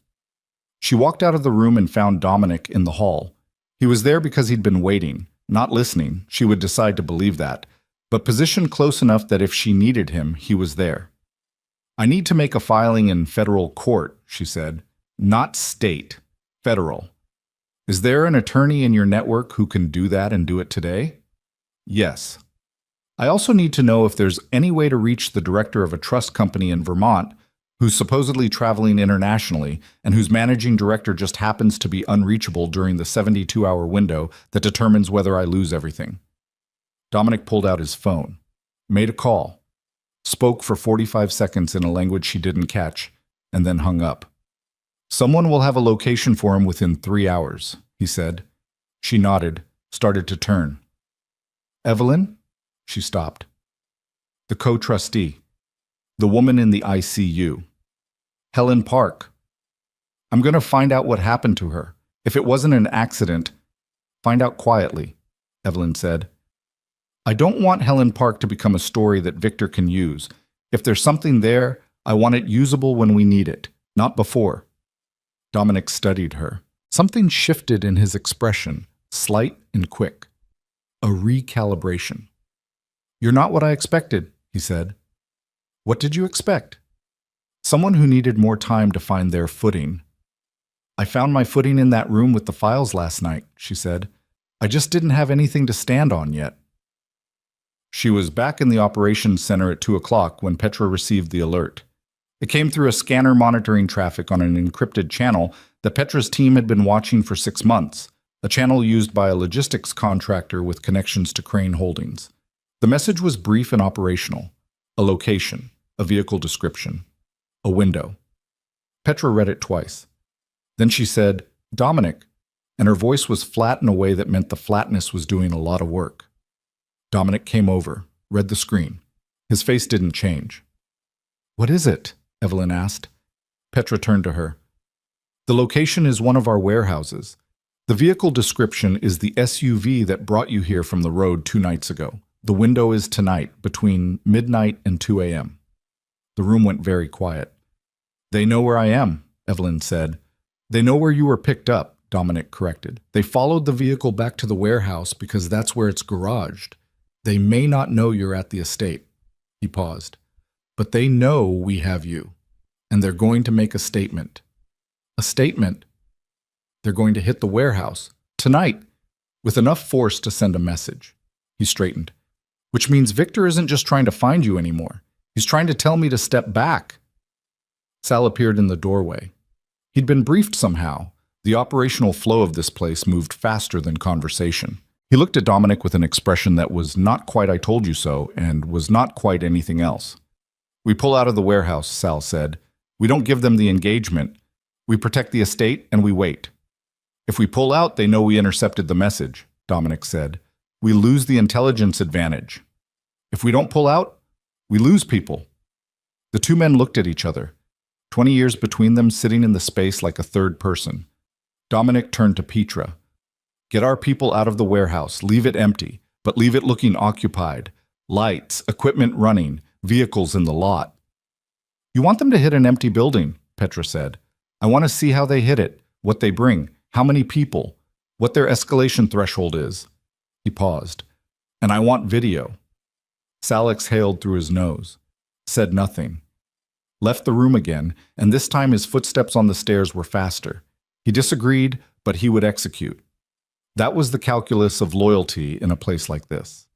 She walked out of the room and found Dominic in the hall. He was there because he'd been waiting, not listening. She would decide to believe that, but positioned close enough that if she needed him, he was there. I need to make a filing in federal court, she said. Not state, federal. Is there an attorney in your network who can do that and do it today? Yes. I also need to know if there's any way to reach the director of a trust company in Vermont who's supposedly traveling internationally and whose managing director just happens to be unreachable during the 72-hour window that determines whether I lose everything. Dominic pulled out his phone, made a call, spoke for 45 seconds in a language she didn't catch, and then hung up. Someone will have a location for him within 3 hours, he said. She nodded, started to turn. Evelyn? She stopped. The co-trustee. The woman in the ICU. Helen Park. I'm going to find out what happened to her. If it wasn't an accident, find out quietly, Evelyn said. I don't want Helen Park to become a story that Victor can use. If there's something there, I want it usable when we need it, not before. Dominic studied her. Something shifted in his expression, slight and quick. A recalibration. You're not what I expected, he said. What did you expect? Someone who needed more time to find their footing. I found my footing in that room with the files last night, she said. I just didn't have anything to stand on yet. She was back in the operations center at 2 o'clock when Petra received the alert. It came through a scanner monitoring traffic on an encrypted channel that Petra's team had been watching for 6 months, a channel used by a logistics contractor with connections to Crane Holdings. The message was brief and operational. A location, a vehicle description, a window. Petra read it twice. Then she said, Dominic, and her voice was flat in a way that meant the flatness was doing a lot of work. Dominic came over, read the screen. His face didn't change. What is it? Evelyn asked. Petra turned to her. The location is one of our warehouses. The vehicle description is the SUV that brought you here from the road 2 nights ago. The window is tonight, between midnight and 2 a.m. The room went very quiet. They know where I am, Evelyn said. They know where you were picked up, Dominic corrected. They followed the vehicle back to the warehouse because that's where it's garaged. They may not know you're at the estate. He paused. But they know we have you, and they're going to make a statement. A statement? They're going to hit the warehouse, tonight, with enough force to send a message. He straightened. Which means Victor isn't just trying to find you anymore. He's trying to tell me to step back. Sal appeared in the doorway. He'd been briefed somehow. The operational flow of this place moved faster than conversation. He looked at Dominic with an expression that was not quite I told you so and was not quite anything else. We pull out of the warehouse, Sal said. We don't give them the engagement. We protect the estate and we wait. If we pull out, they know we intercepted the message, Dominic said. We lose the intelligence advantage. If we don't pull out, we lose people. The two men looked at each other, 20 years between them sitting in the space like a third person. Dominic turned to Petra. Get our people out of the warehouse, leave it empty, but leave it looking occupied. Lights, equipment running, vehicles in the lot. You want them to hit an empty building, Petra said. I want to see how they hit it, what they bring, how many people, what their escalation threshold is. He paused. And I want video. Sal exhaled through his nose, said nothing. Left the room again, and this time his footsteps on the stairs were faster. He disagreed, but he would execute. That was the calculus of loyalty in a place like this.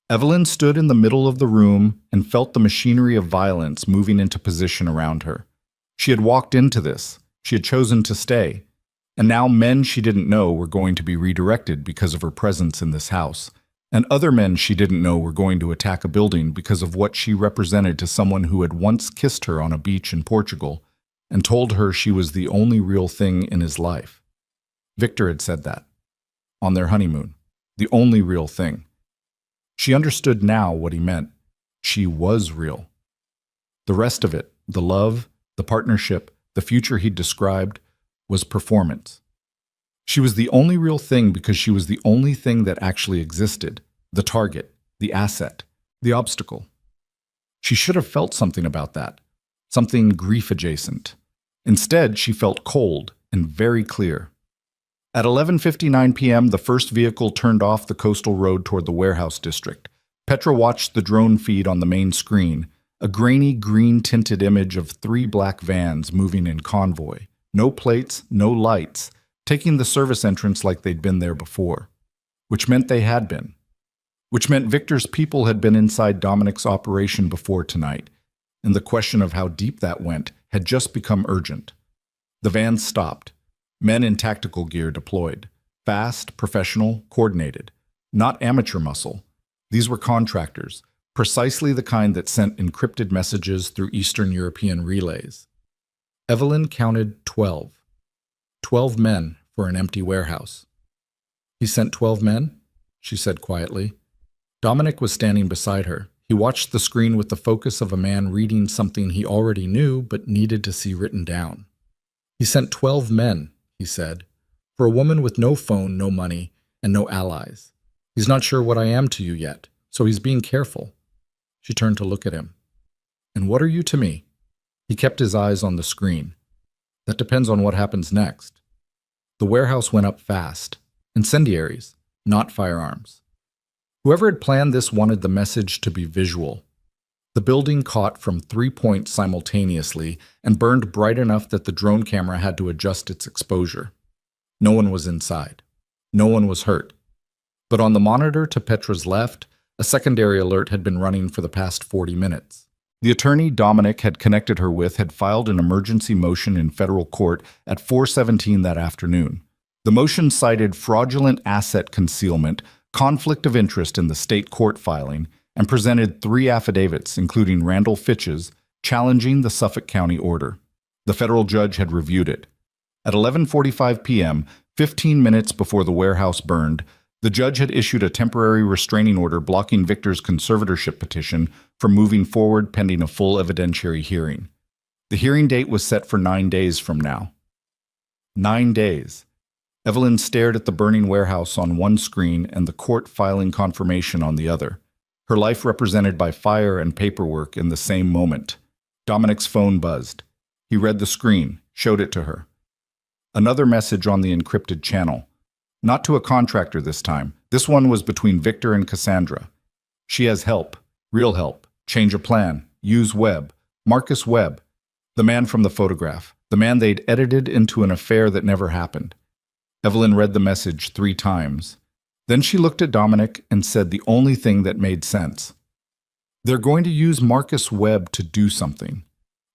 Evelyn stood in the middle of the room and felt the machinery of violence moving into position around her. She had walked into this. She had chosen to stay. And now men she didn't know were going to be redirected because of her presence in this house. And other men she didn't know were going to attack a building because of what she represented to someone who had once kissed her on a beach in Portugal and told her she was the only real thing in his life. Victor had said that. On their honeymoon. The only real thing. She understood now what he meant. She was real. The rest of it, the love, the partnership, the future he'd described, was performance. She was the only real thing because she was the only thing that actually existed. The target, the asset, the obstacle. She should have felt something about that. Something grief-adjacent. Instead, she felt cold and very clear. At 11:59 p.m., the first vehicle turned off the coastal road toward the warehouse district. Petra watched the drone feed on the main screen, a grainy green-tinted image of 3 black vans moving in convoy. No plates, no lights, taking the service entrance like they'd been there before. Which meant they had been. Which meant Victor's people had been inside Dominic's operation before tonight, and the question of how deep that went had just become urgent. The vans stopped. Men in tactical gear deployed. Fast, professional, coordinated. Not amateur muscle. These were contractors, precisely the kind that sent encrypted messages through Eastern European relays. Evelyn counted 12. 12 men for an empty warehouse. He sent 12 men, she said quietly. Dominic was standing beside her. He watched the screen with the focus of a man reading something he already knew but needed to see written down. He sent 12 men, he said, for a woman with no phone, no money, and no allies. He's not sure what I am to you yet, so he's being careful. She turned to look at him. And what are you to me? He kept his eyes on the screen. That depends on what happens next. The warehouse went up fast. Incendiaries, not firearms. Whoever had planned this wanted the message to be visual. The building caught from 3 points simultaneously and burned bright enough that the drone camera had to adjust its exposure. No one was inside. No one was hurt. But on the monitor to Petra's left, a secondary alert had been running for the past 40 minutes. The attorney Dominic had connected her with had filed an emergency motion in federal court at 4:17 that afternoon. The motion cited fraudulent asset concealment, conflict of interest in the state court filing, and presented 3 affidavits, including Randall Fitch's, challenging the Suffolk County order. The federal judge had reviewed it. At 11:45 p.m., 15 minutes before the warehouse burned, the judge had issued a temporary restraining order blocking Victor's conservatorship petition from moving forward pending a full evidentiary hearing. The hearing date was set for 9 days from now. 9 days. Evelyn stared at the burning warehouse on one screen and the court filing confirmation on the other, her life represented by fire and paperwork in the same moment. Dominic's phone buzzed. He read the screen, showed it to her. Another message on the encrypted channel. Not to a contractor this time. This one was between Victor and Cassandra. She has help. Real help. Change of plan. Use Webb. Marcus Webb. The man from the photograph. The man they'd edited into an affair that never happened. Evelyn read the message 3 times. Then she looked at Dominic and said the only thing that made sense. They're going to use Marcus Webb to do something.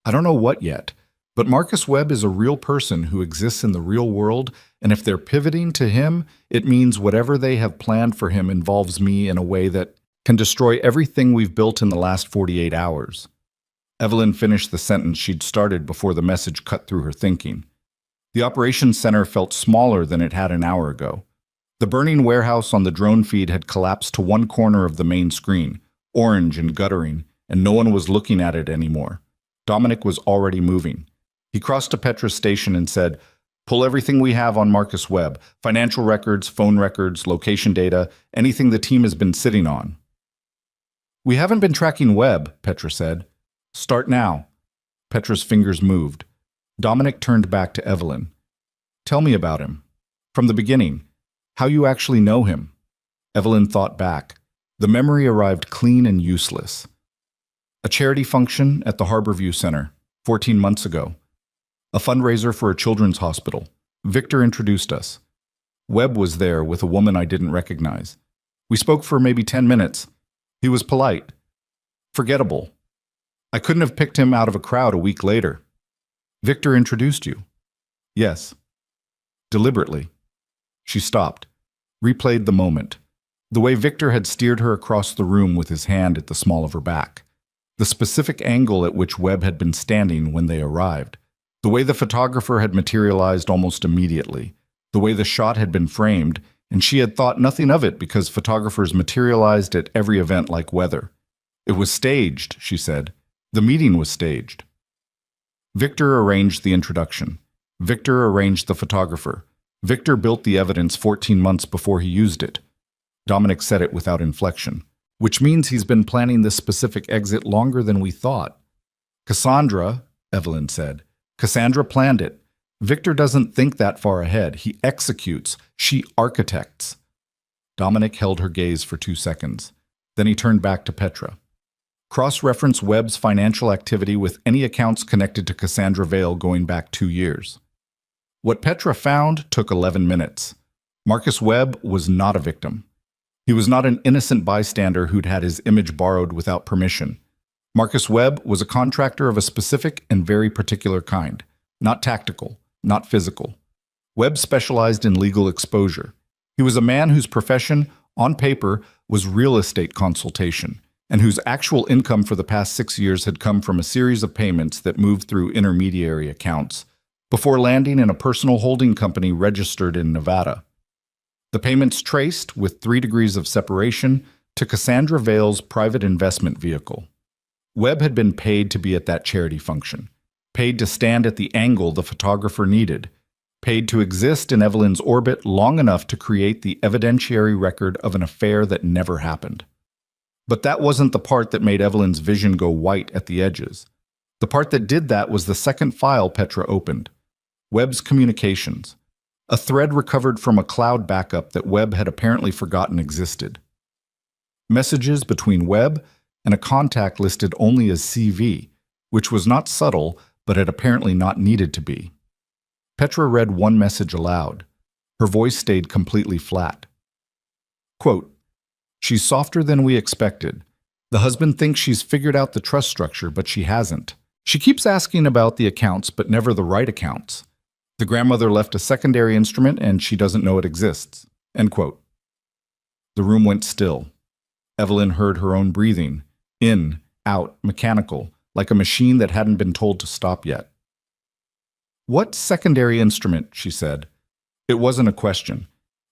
I don't know what yet, but Marcus Webb is a real person who exists in the real world, and if they're pivoting to him, it means whatever they have planned for him involves me in a way that can destroy everything we've built in the last 48 hours. Evelyn finished the sentence she'd started before the message cut through her thinking. The operations center felt smaller than it had an hour ago. The burning warehouse on the drone feed had collapsed to one corner of the main screen, orange and guttering, and no one was looking at it anymore. Dominic was already moving. He crossed to Petra's station and said, "Pull everything we have on Marcus Webb, financial records, phone records, location data, anything the team has been sitting on." "We haven't been tracking Webb," Petra said. "Start now." Petra's fingers moved. Dominic turned back to Evelyn. "Tell me about him. From the beginning. How you actually know him." Evelyn thought back. The memory arrived clean and useless. A charity function at the Harborview Center, 14 months ago. A fundraiser for a children's hospital. Victor introduced us. Webb was there with a woman I didn't recognize. We spoke for maybe 10 minutes. He was polite. Forgettable. I couldn't have picked him out of a crowd a week later. Victor introduced you. Yes. Deliberately. She stopped, replayed the moment. The way Victor had steered her across the room with his hand at the small of her back. The specific angle at which Webb had been standing when they arrived. The way the photographer had materialized almost immediately. The way the shot had been framed, and she had thought nothing of it because photographers materialized at every event like weather. It was staged, she said. The meeting was staged. Victor arranged the introduction. Victor arranged the photographer. Victor built the evidence 14 months before he used it. Dominic said it without inflection. Which means he's been planning this specific exit longer than we thought. Cassandra, Evelyn said. Cassandra planned it. Victor doesn't think that far ahead. He executes. She architects. Dominic held her gaze for 2 seconds. Then he turned back to Petra. Cross-reference Webb's financial activity with any accounts connected to Cassandra Vale going back 2 years. What Petra found took 11 minutes. Marcus Webb was not a victim. He was not an innocent bystander who'd had his image borrowed without permission. Marcus Webb was a contractor of a specific and very particular kind, not tactical, not physical. Webb specialized in legal exposure. He was a man whose profession, on paper, was real estate consultation, and whose actual income for the past 6 years had come from a series of payments that moved through intermediary accounts, before landing in a personal holding company registered in Nevada. The payments traced, with 3 degrees of separation, to Cassandra Vale's private investment vehicle. Webb had been paid to be at that charity function, paid to stand at the angle the photographer needed, paid to exist in Evelyn's orbit long enough to create the evidentiary record of an affair that never happened. But that wasn't the part that made Evelyn's vision go white at the edges. The part that did that was the second file Petra opened, Webb's communications, a thread recovered from a cloud backup that Webb had apparently forgotten existed. Messages between Webb and a contact listed only as CV, which was not subtle, but had apparently not needed to be. Petra read one message aloud. Her voice stayed completely flat. Quote, "She's softer than we expected. The husband thinks she's figured out the trust structure, but she hasn't. She keeps asking about the accounts, but never the right accounts. The grandmother left a secondary instrument and she doesn't know it exists." End quote. The room went still. Evelyn heard her own breathing, in, out, mechanical, like a machine that hadn't been told to stop yet. "What secondary instrument?" she said. It wasn't a question.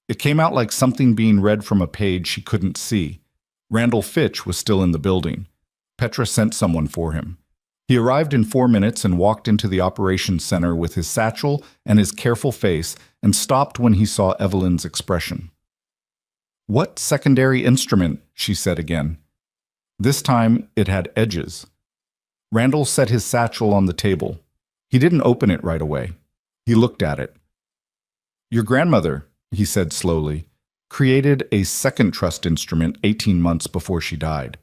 It came out like something being read from a page she couldn't see. Randall Fitch was still in the building. Petra sent someone for him. He arrived in 4 minutes and walked into the operations center with his satchel and his careful face and stopped when he saw Evelyn's expression. "What secondary instrument?" she said again. This time it had edges. Randall set his satchel on the table. He didn't open it right away. He looked at it. "Your grandmother," he said slowly, "created a second trust instrument 18 months before she died.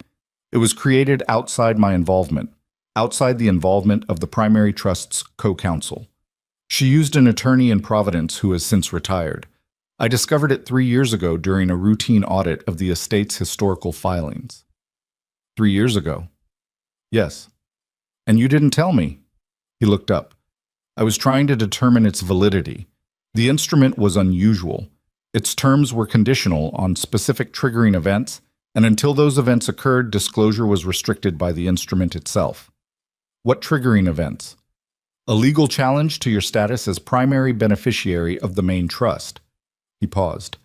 It was created outside my involvement, outside the involvement of the primary trust's co-counsel. She used an attorney in Providence who has since retired. I discovered it 3 years ago during a routine audit of the estate's historical filings." 3 years ago? "Yes. And you didn't tell me." He looked up. "I was trying to determine its validity. The instrument was unusual. Its terms were conditional on specific triggering events, and until those events occurred, disclosure was restricted by the instrument itself." "What triggering events?" "A legal challenge to your status as primary beneficiary of the main trust." He paused.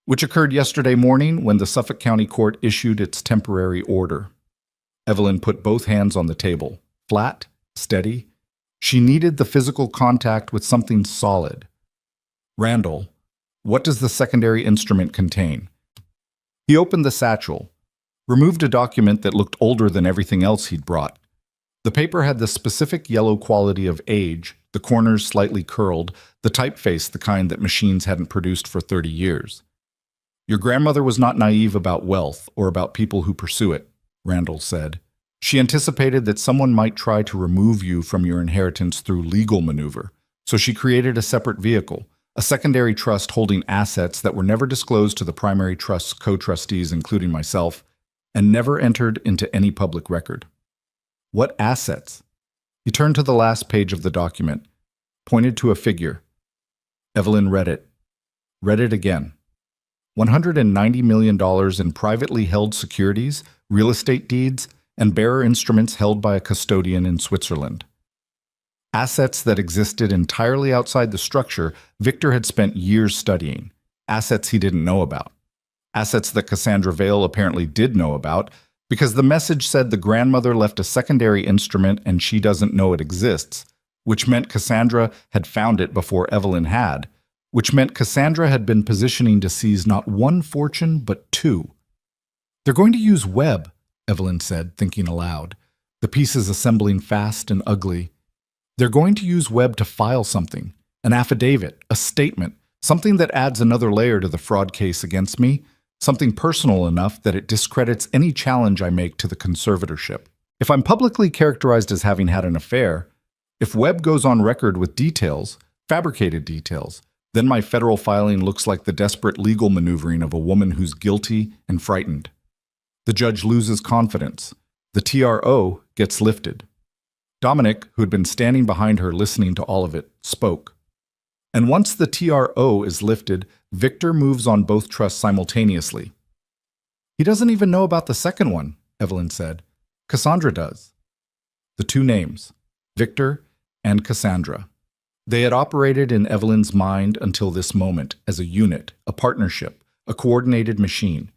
"Which occurred yesterday morning when the Suffolk County Court issued its temporary order." Evelyn put both hands on the table, flat, steady. She needed the physical contact with something solid. "Randall, what does the secondary instrument contain?" He opened the satchel, removed a document that looked older than everything else he'd brought. The paper had the specific yellow quality of age, the corners slightly curled, the typeface the kind that machines hadn't produced for 30 years. "Your grandmother was not naive about wealth or about people who pursue it," Randall said. "She anticipated that someone might try to remove you from your inheritance through legal maneuver, so she created a separate vehicle, a secondary trust holding assets that were never disclosed to the primary trust's co-trustees, including myself, and never entered into any public record." "What assets?" He turned to the last page of the document, pointed to a figure. Evelyn read it again. $190 million in privately held securities, real estate deeds, and bearer instruments held by a custodian in Switzerland. Assets that existed entirely outside the structure Victor had spent years studying. Assets he didn't know about. Assets that Cassandra Vale apparently did know about, because the message said the grandmother left a secondary instrument and she doesn't know it exists, which meant Cassandra had found it before Evelyn had, which meant Cassandra had been positioning to seize not one fortune, but 2. "They're going to use Webb," Evelyn said, thinking aloud, the pieces assembling fast and ugly. "They're going to use Webb to file something, an affidavit, a statement, something that adds another layer to the fraud case against me, something personal enough that it discredits any challenge I make to the conservatorship. If I'm publicly characterized as having had an affair, if Webb goes on record with details, fabricated details, then my federal filing looks like the desperate legal maneuvering of a woman who's guilty and frightened. The judge loses confidence. The TRO gets lifted." Dominic, who had been standing behind her listening to all of it, spoke. "And once the TRO is lifted, Victor moves on both trusts simultaneously." "He doesn't even know about the second one," Evelyn said. "Cassandra does." The 2 names, Victor and Cassandra. They had operated in Evelyn's mind until this moment as a unit, a partnership, a coordinated machine.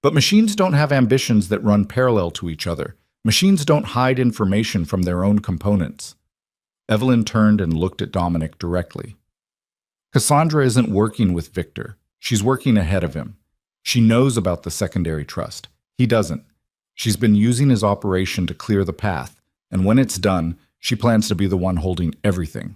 But machines don't have ambitions that run parallel to each other. Machines don't hide information from their own components. Evelyn turned and looked at Dominic directly. Cassandra isn't working with Victor. She's working ahead of him. She knows about the secondary trust. He doesn't. She's been using his operation to clear the path, and when it's done, she plans to be the one holding everything.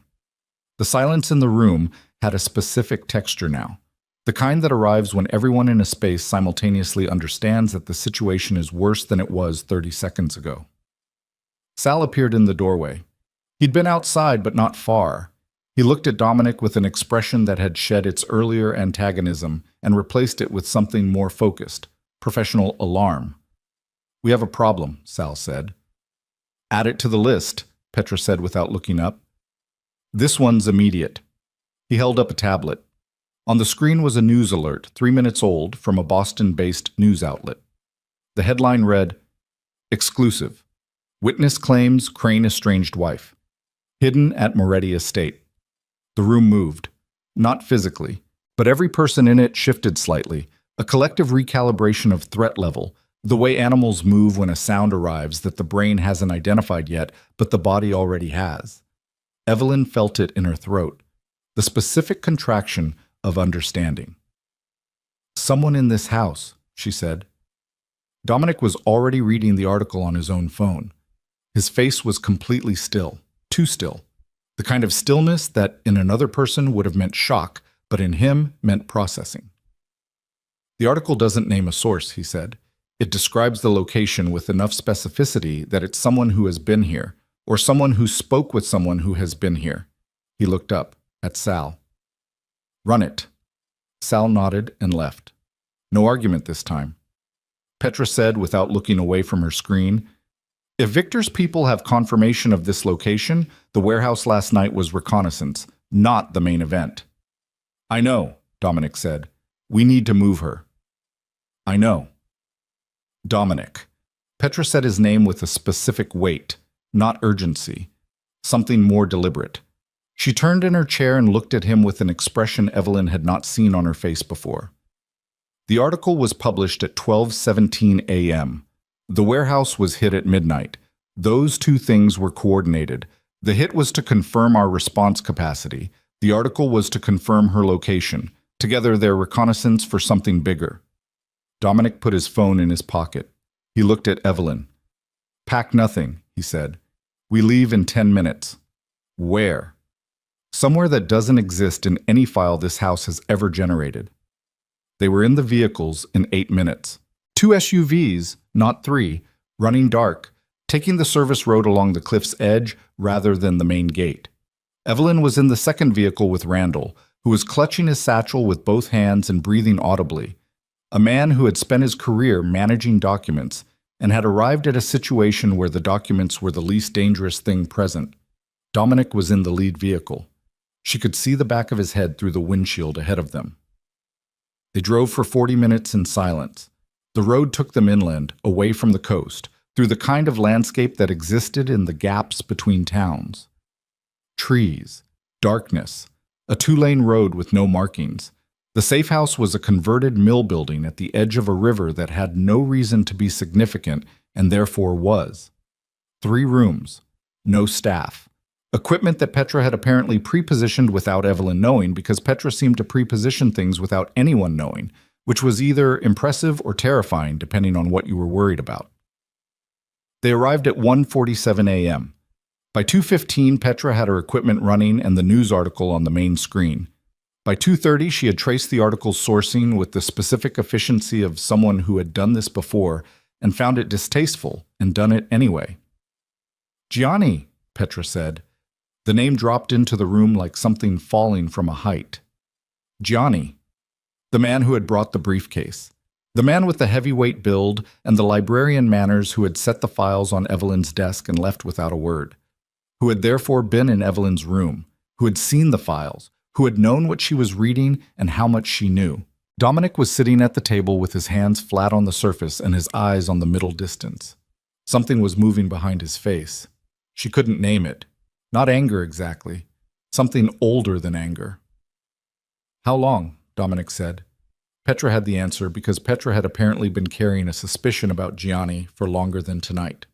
The silence in the room had a specific texture now, the kind that arrives when everyone in a space simultaneously understands that the situation is worse than it was 30 seconds ago. Sal appeared in the doorway. He'd been outside, but not far. He looked at Dominic with an expression that had shed its earlier antagonism and replaced it with something more focused, professional alarm. "We have a problem," Sal said. "Add it to the list," Petra said without looking up. "This one's immediate." He held up a tablet. On the screen was a news alert, 3 minutes old, from a Boston-based news outlet. The headline read, "Exclusive. Witness claims Crane estranged wife. Hidden at Moretti Estate." The room moved. Not physically, but every person in it shifted slightly, a collective recalibration of threat level, the way animals move when a sound arrives that the brain hasn't identified yet, but the body already has. Evelyn felt it in her throat, the specific contraction of understanding. "Someone in this house," she said. Dominic was already reading the article on his own phone. His face was completely still, too still. The kind of stillness that in another person would have meant shock, but in him meant processing. "The article doesn't name a source," he said. "It describes the location with enough specificity that it's someone who has been here, or someone who spoke with someone who has been here." He looked up at Sal. "Run it." Sal nodded and left. No argument this time. Petra said without looking away from her screen, "If Victor's people have confirmation of this location, the warehouse last night was reconnaissance, not the main event." "I know," Dominic said. "We need to move her." "I know." Dominic. Petra said his name with a specific weight, not urgency, something more deliberate. She turned in her chair and looked at him with an expression Evelyn had not seen on her face before. The article was published at 12:17 a.m. The warehouse was hit at midnight. Those two things were coordinated. The hit was to confirm our response capacity. The article was to confirm her location. Together, they're reconnaissance for something bigger. Dominic put his phone in his pocket. He looked at Evelyn. "Pack nothing," he said. "We leave in 10 minutes. "Where?" "Somewhere that doesn't exist in any file this house has ever generated." They were in the vehicles in 8 minutes. 2 SUVs, not 3, running dark, taking the service road along the cliff's edge rather than the main gate. Evelyn was in the second vehicle with Randall, who was clutching his satchel with both hands and breathing audibly. A man who had spent his career managing documents and had arrived at a situation where the documents were the least dangerous thing present. Dominic was in the lead vehicle. She could see the back of his head through the windshield ahead of them. They drove for 40 minutes in silence. The road took them inland, away from the coast, through the kind of landscape that existed in the gaps between towns. Trees, darkness, a 2-lane road with no markings. The safe house was a converted mill building at the edge of a river that had no reason to be significant and therefore was. 3 rooms, no staff. Equipment that Petra had apparently pre-positioned without Evelyn knowing, because Petra seemed to pre-position things without anyone knowing, which was either impressive or terrifying depending on what you were worried about. They arrived at 1:47 a.m. By 2:15, Petra had her equipment running and the news article on the main screen. By 2:30, she had traced the article's sourcing with the specific efficiency of someone who had done this before and found it distasteful and done it anyway. "Gianni," Petra said. The name dropped into the room like something falling from a height. Gianni. The man who had brought the briefcase. The man with the heavyweight build and the librarian manners who had set the files on Evelyn's desk and left without a word. Who had therefore been in Evelyn's room. Who had seen the files. Who had known what she was reading and how much she knew. Dominic was sitting at the table with his hands flat on the surface and his eyes on the middle distance. Something was moving behind his face. She couldn't name it. Not anger exactly. something older than anger. How long? Dominic said. Petra had the answer because Petra had apparently been carrying a suspicion about Gianni for longer than tonight.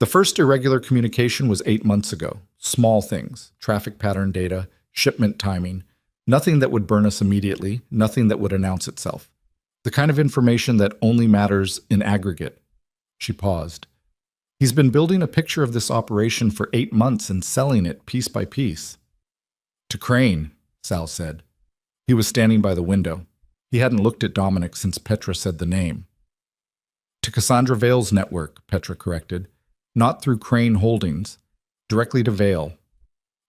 The first irregular communication was 8 months ago. Small things, traffic pattern data, shipment timing, nothing that would burn us immediately, nothing that would announce itself. The kind of information that only matters in aggregate. She paused. He's been building a picture of this operation for 8 months and selling it piece by piece. To Crane, Sal said. He was standing by the window. He hadn't looked at Dominic since Petra said the name. To Cassandra Vale's network, Petra corrected. Not through Crane Holdings. Directly to Vale.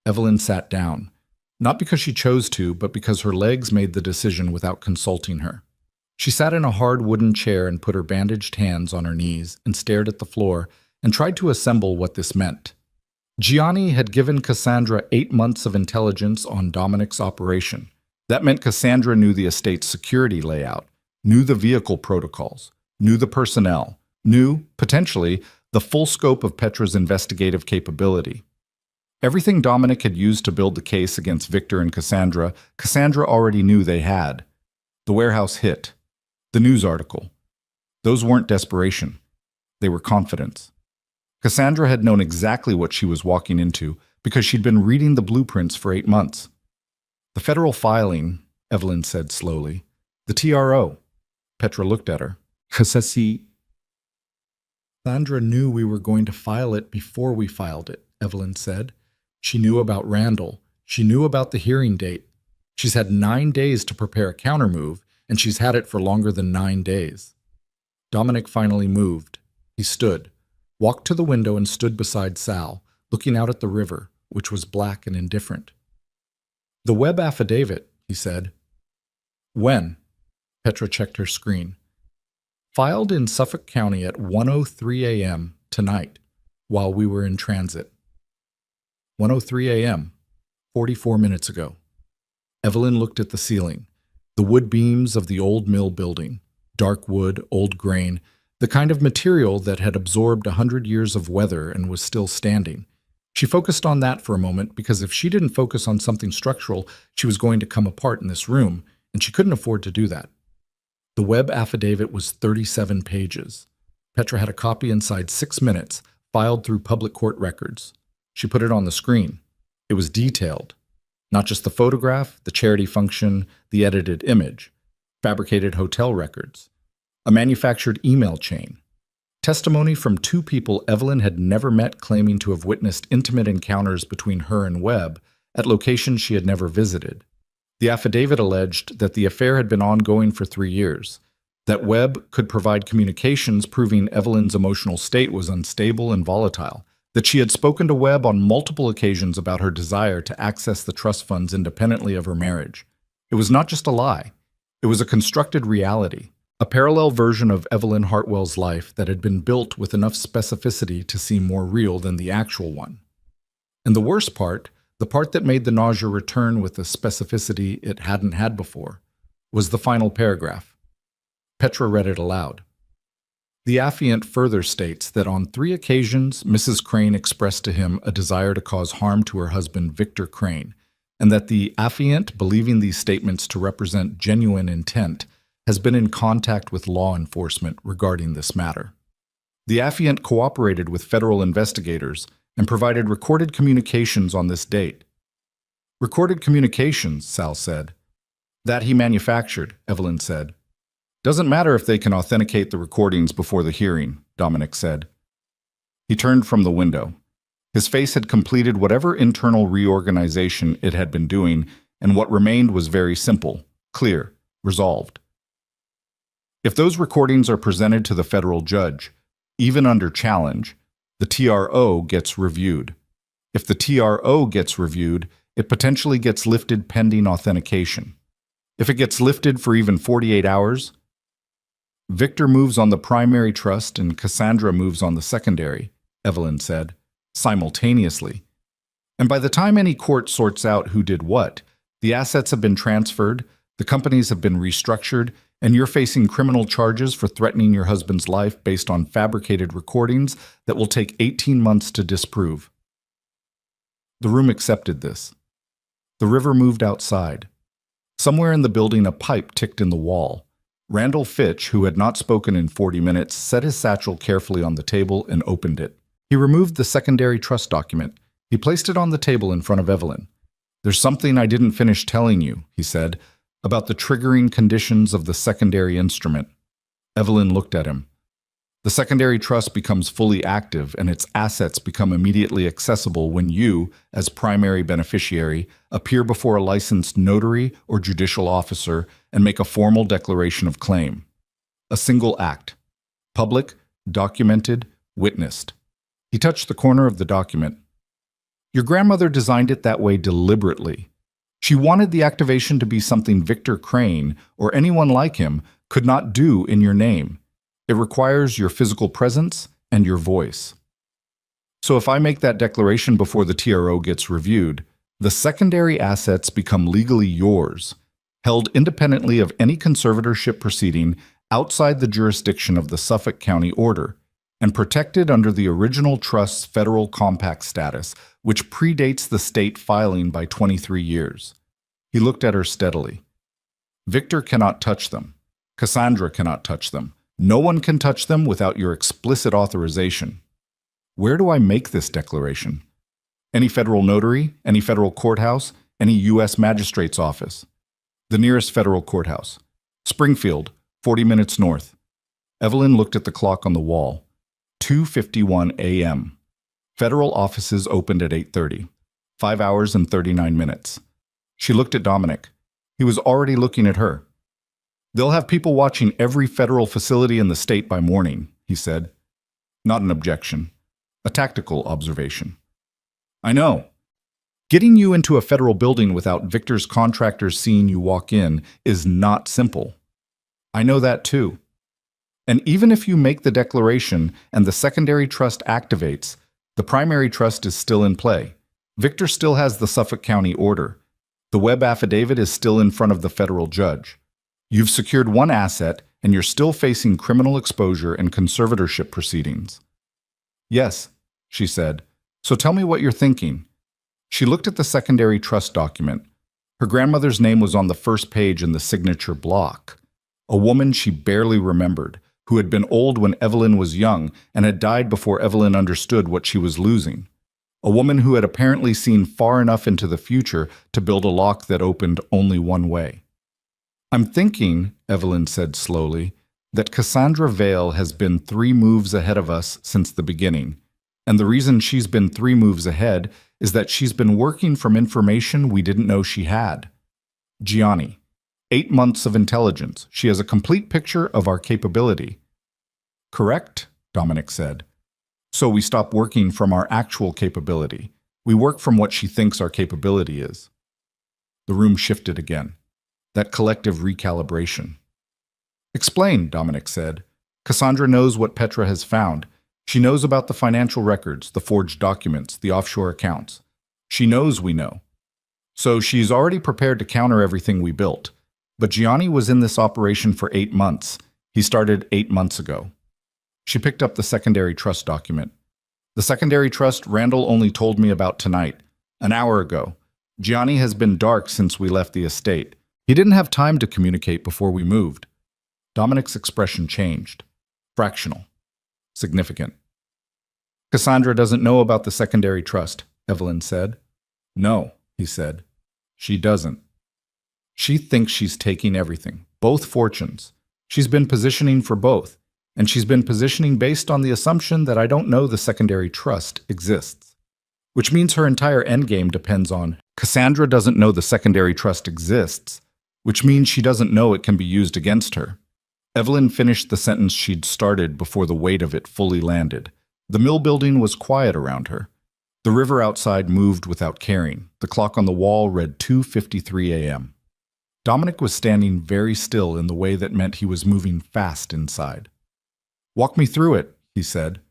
Evelyn sat down. Not because she chose to, but because her legs made the decision without consulting her. She sat in a hard wooden chair and put her bandaged hands on her knees and stared at the floor and tried to assemble what this meant. Gianni had given Cassandra 8 months of intelligence on Dominic's operation. That meant Cassandra knew the estate's security layout, knew the vehicle protocols, knew the personnel, knew, potentially, the full scope of Petra's investigative capability. Everything Dominic had used to build the case against Victor and Cassandra, Cassandra already knew they had. The warehouse hit. The news article. Those weren't desperation. They were confidence. Cassandra had known exactly what she was walking into because she'd been reading the blueprints for 8 months. The federal filing, Evelyn said slowly. The TRO. Petra looked at her. Cassandra knew we were going to file it before we filed it, Evelyn said. She knew about Randall. She knew about the hearing date. She's had 9 days to prepare a countermove, and she's had it for longer than 9 days. Dominic finally moved. He stood, walked to the window and stood beside Sal, looking out at the river, which was black and indifferent. The Webb affidavit, he said. When? Petra checked her screen. Filed in Suffolk County at 1:03 a.m. tonight, while we were in transit. 1:03 a.m., 44 minutes ago. Evelyn looked at the ceiling, the wood beams of the old mill building, dark wood, old grain, the kind of material that had absorbed 100 years of weather and was still standing. She focused on that for a moment because if she didn't focus on something structural, she was going to come apart in this room, and she couldn't afford to do that. The Webb affidavit was 37 pages. Petra had a copy inside 6 minutes, filed through public court records. She put it on the screen. It was detailed. Not just the photograph, the charity function, the edited image. Fabricated hotel records. A manufactured email chain. Testimony from 2 people Evelyn had never met claiming to have witnessed intimate encounters between her and Webb at locations she had never visited. The affidavit alleged that the affair had been ongoing for 3 years, that Webb could provide communications proving Evelyn's emotional state was unstable and volatile, that she had spoken to Webb on multiple occasions about her desire to access the trust funds independently of her marriage. It was not just a lie. It was a constructed reality, a parallel version of Evelyn Hartwell's life that had been built with enough specificity to seem more real than the actual one. And the worst part, the part that made the nausea return with a specificity it hadn't had before, was the final paragraph. Petra read it aloud. The affiant further states that on 3 occasions Mrs. Crane expressed to him a desire to cause harm to her husband Victor Crane, and that the affiant, believing these statements to represent genuine intent, has been in contact with law enforcement regarding this matter. The affiant cooperated with federal investigators and provided recorded communications on this date. Recorded communications, Sal said. That he manufactured, Evelyn said. Doesn't matter if they can authenticate the recordings before the hearing, Dominic said. He turned from the window. His face had completed whatever internal reorganization it had been doing, and what remained was very simple, clear, resolved. If those recordings are presented to the federal judge, even under challenge, the TRO gets reviewed. If the TRO gets reviewed, it potentially gets lifted pending authentication. If it gets lifted for even 48 hours, Victor moves on the primary trust and Cassandra moves on the secondary, Evelyn said, simultaneously. And by the time any court sorts out who did what, the assets have been transferred, the companies have been restructured, and you're facing criminal charges for threatening your husband's life based on fabricated recordings that will take 18 months to disprove. The room accepted this. The river moved outside. Somewhere in the building, a pipe ticked in the wall. Randall Fitch, who had not spoken in 40 minutes, set his satchel carefully on the table and opened it. He removed the secondary trust document. He placed it on the table in front of Evelyn. "There's something I didn't finish telling you," he said, "about the triggering conditions of the secondary instrument." Evelyn looked at him. "The secondary trust becomes fully active and its assets become immediately accessible when you, as primary beneficiary, appear before a licensed notary or judicial officer and make a formal declaration of claim. A single act. Public, documented, witnessed." He touched the corner of the document. "Your grandmother designed it that way deliberately. She wanted the activation to be something Victor Crane, or anyone like him, could not do in your name. It requires your physical presence and your voice. So if I make that declaration before the TRO gets reviewed, the secondary assets become legally yours, held independently of any conservatorship proceeding outside the jurisdiction of the Suffolk County order, and protected under the original trust's federal compact status, which predates the state filing by 23 years. He looked at her steadily. "Victor cannot touch them. Cassandra cannot touch them. No one can touch them without your explicit authorization." "Where do I make this declaration?" "Any federal notary, any federal courthouse, any U.S. magistrate's office." "The nearest federal courthouse." "Springfield, 40 minutes north." Evelyn looked at the clock on the wall. 2:51 a.m. Federal offices opened at 8:30. 5 hours and 39 minutes. She looked at Dominic. He was already looking at her. "They'll have people watching every federal facility in the state by morning," he said. Not an objection. A tactical observation. "I know. Getting you into a federal building without Victor's contractors seeing you walk in is not simple." "I know that too. And even if you make the declaration and the secondary trust activates, the primary trust is still in play. Victor still has the Suffolk County order. The Webb affidavit is still in front of the federal judge. You've secured one asset, and you're still facing criminal exposure and conservatorship proceedings." "Yes," she said. "So tell me what you're thinking." She looked at the secondary trust document. Her grandmother's name was on the first page in the signature block. A woman she barely remembered, who had been old when Evelyn was young and had died before Evelyn understood what she was losing. A woman who had apparently seen far enough into the future to build a lock that opened only one way. "I'm thinking," Evelyn said slowly, "that Cassandra Vale has been 3 moves ahead of us since the beginning. And the reason she's been 3 moves ahead is that she's been working from information we didn't know she had. Gianni, 8 months of intelligence. She has a complete picture of our capability." "Correct," Dominic said. "So we stop working from our actual capability. We work from what she thinks our capability is." The room shifted again. That collective recalibration. "Explain," Dominic said. "Cassandra knows what Petra has found. She knows about the financial records, the forged documents, the offshore accounts. She knows we know. So she's already prepared to counter everything we built. But Gianni was in this operation for 8 months. He started 8 months ago." She picked up the secondary trust document. "The secondary trust Randall only told me about tonight, an hour ago. Gianni has been dark since we left the estate. He didn't have time to communicate before we moved." Dominic's expression changed. Fractional. Significant. "Cassandra doesn't know about the secondary trust," Evelyn said. "No," he said. "She doesn't. She thinks she's taking everything, both fortunes. She's been positioning for both, and she's been positioning based on the assumption that I don't know the secondary trust exists. Which means her entire endgame depends on Cassandra doesn't know the secondary trust exists, which means she doesn't know it can be used against her." Evelyn finished the sentence she'd started before the weight of it fully landed. The mill building was quiet around her. The river outside moved without caring. The clock on the wall read 2:53 a.m. Dominic was standing very still in the way that meant he was moving fast inside. "Walk me through it," he said.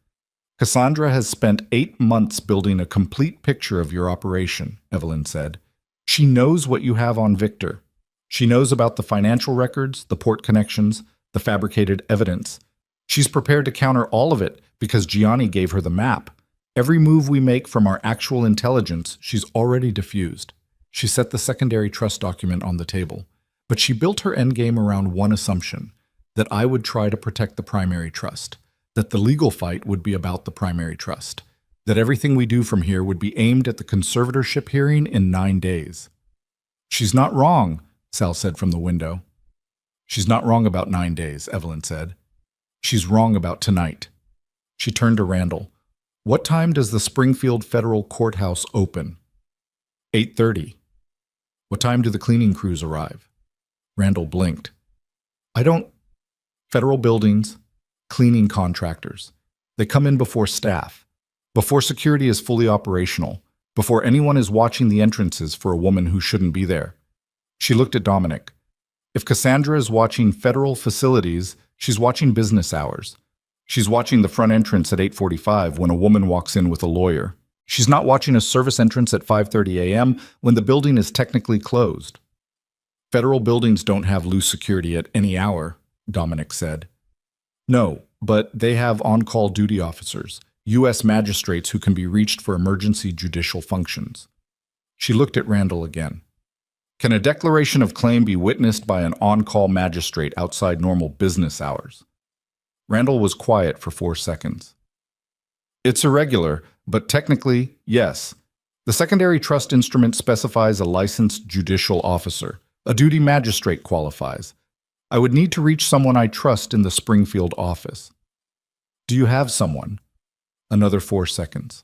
"Cassandra has spent 8 months building a complete picture of your operation," Evelyn said. "She knows what you have on Victor. She knows about the financial records, the port connections, the fabricated evidence. She's prepared to counter all of it because Gianni gave her the map. Every move we make from our actual intelligence, she's already diffused. She set the secondary trust document on the table. But she built her endgame around one assumption, that I would try to protect the primary trust, that the legal fight would be about the primary trust, that everything we do from here would be aimed at the conservatorship hearing in 9 days. She's not wrong, Sal said from the window. She's not wrong about 9 days, Evelyn said. She's wrong about tonight. She turned to Randall. What time does the Springfield Federal Courthouse open? 8:30. What time do the cleaning crews arrive? Randall blinked. Federal buildings, cleaning contractors. They come in before staff, before security is fully operational, before anyone is watching the entrances for a woman who shouldn't be there. She looked at Dominic. If Cassandra is watching federal facilities, she's watching business hours. She's watching the front entrance at 8:45 when a woman walks in with a lawyer. She's not watching a service entrance at 5:30 a.m. when the building is technically closed. Federal buildings don't have loose security at any hour, Dominic said. No, but they have on-call duty officers, U.S. magistrates who can be reached for emergency judicial functions. She looked at Randall again. Can a declaration of claim be witnessed by an on-call magistrate outside normal business hours? Randall was quiet for 4 seconds. It's irregular, but technically, yes. The secondary trust instrument specifies a licensed judicial officer. A duty magistrate qualifies. I would need to reach someone I trust in the Springfield office. Do you have someone? Another 4 seconds.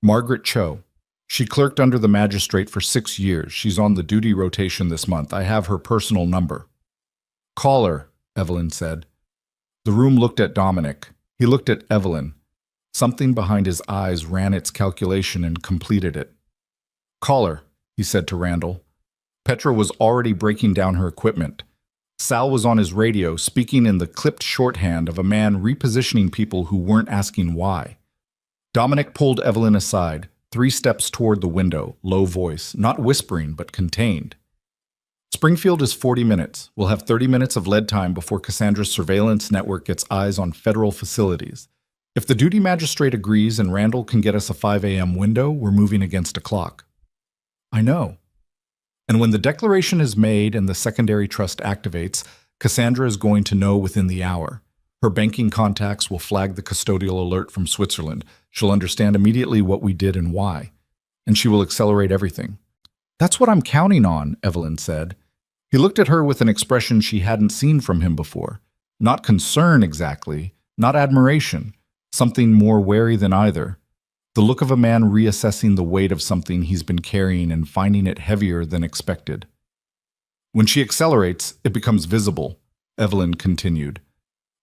Margaret Cho. She clerked under the magistrate for 6 years. She's on the duty rotation this month. I have her personal number. Call her, Evelyn said. The room looked at Dominic. He looked at Evelyn. Something behind his eyes ran its calculation and completed it. Call her, he said to Randall. Petra was already breaking down her equipment. Sal was on his radio, speaking in the clipped shorthand of a man repositioning people who weren't asking why. Dominic pulled Evelyn aside, 3 steps toward the window, low voice, not whispering, but contained. Springfield is 40 minutes. We'll have 30 minutes of lead time before Cassandra's surveillance network gets eyes on federal facilities. If the duty magistrate agrees and Randall can get us a 5 a.m. window, we're moving against a clock. I know. And when the declaration is made and the secondary trust activates, Cassandra is going to know within the hour. Her banking contacts will flag the custodial alert from Switzerland. She'll understand immediately what we did and why. And she will accelerate everything. That's what I'm counting on, Evelyn said. He looked at her with an expression she hadn't seen from him before. Not concern exactly, not admiration, something more wary than either. The look of a man reassessing the weight of something he's been carrying and finding it heavier than expected. When she accelerates, it becomes visible, Evelyn continued.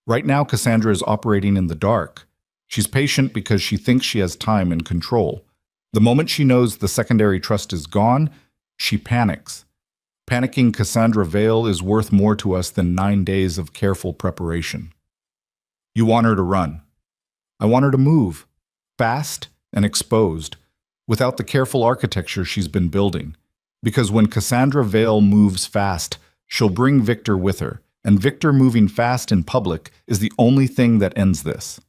Right now, Cassandra is operating in the dark. She's patient because she thinks she has time and control. The moment she knows the secondary trust is gone, she panics. Panicking Cassandra Vale is worth more to us than 9 days of careful preparation. You want her to run. I want her to move, fast and exposed, without the careful architecture she's been building. Because when Cassandra Vale moves fast, she'll bring Victor with her, and Victor moving fast in public is the only thing that ends this.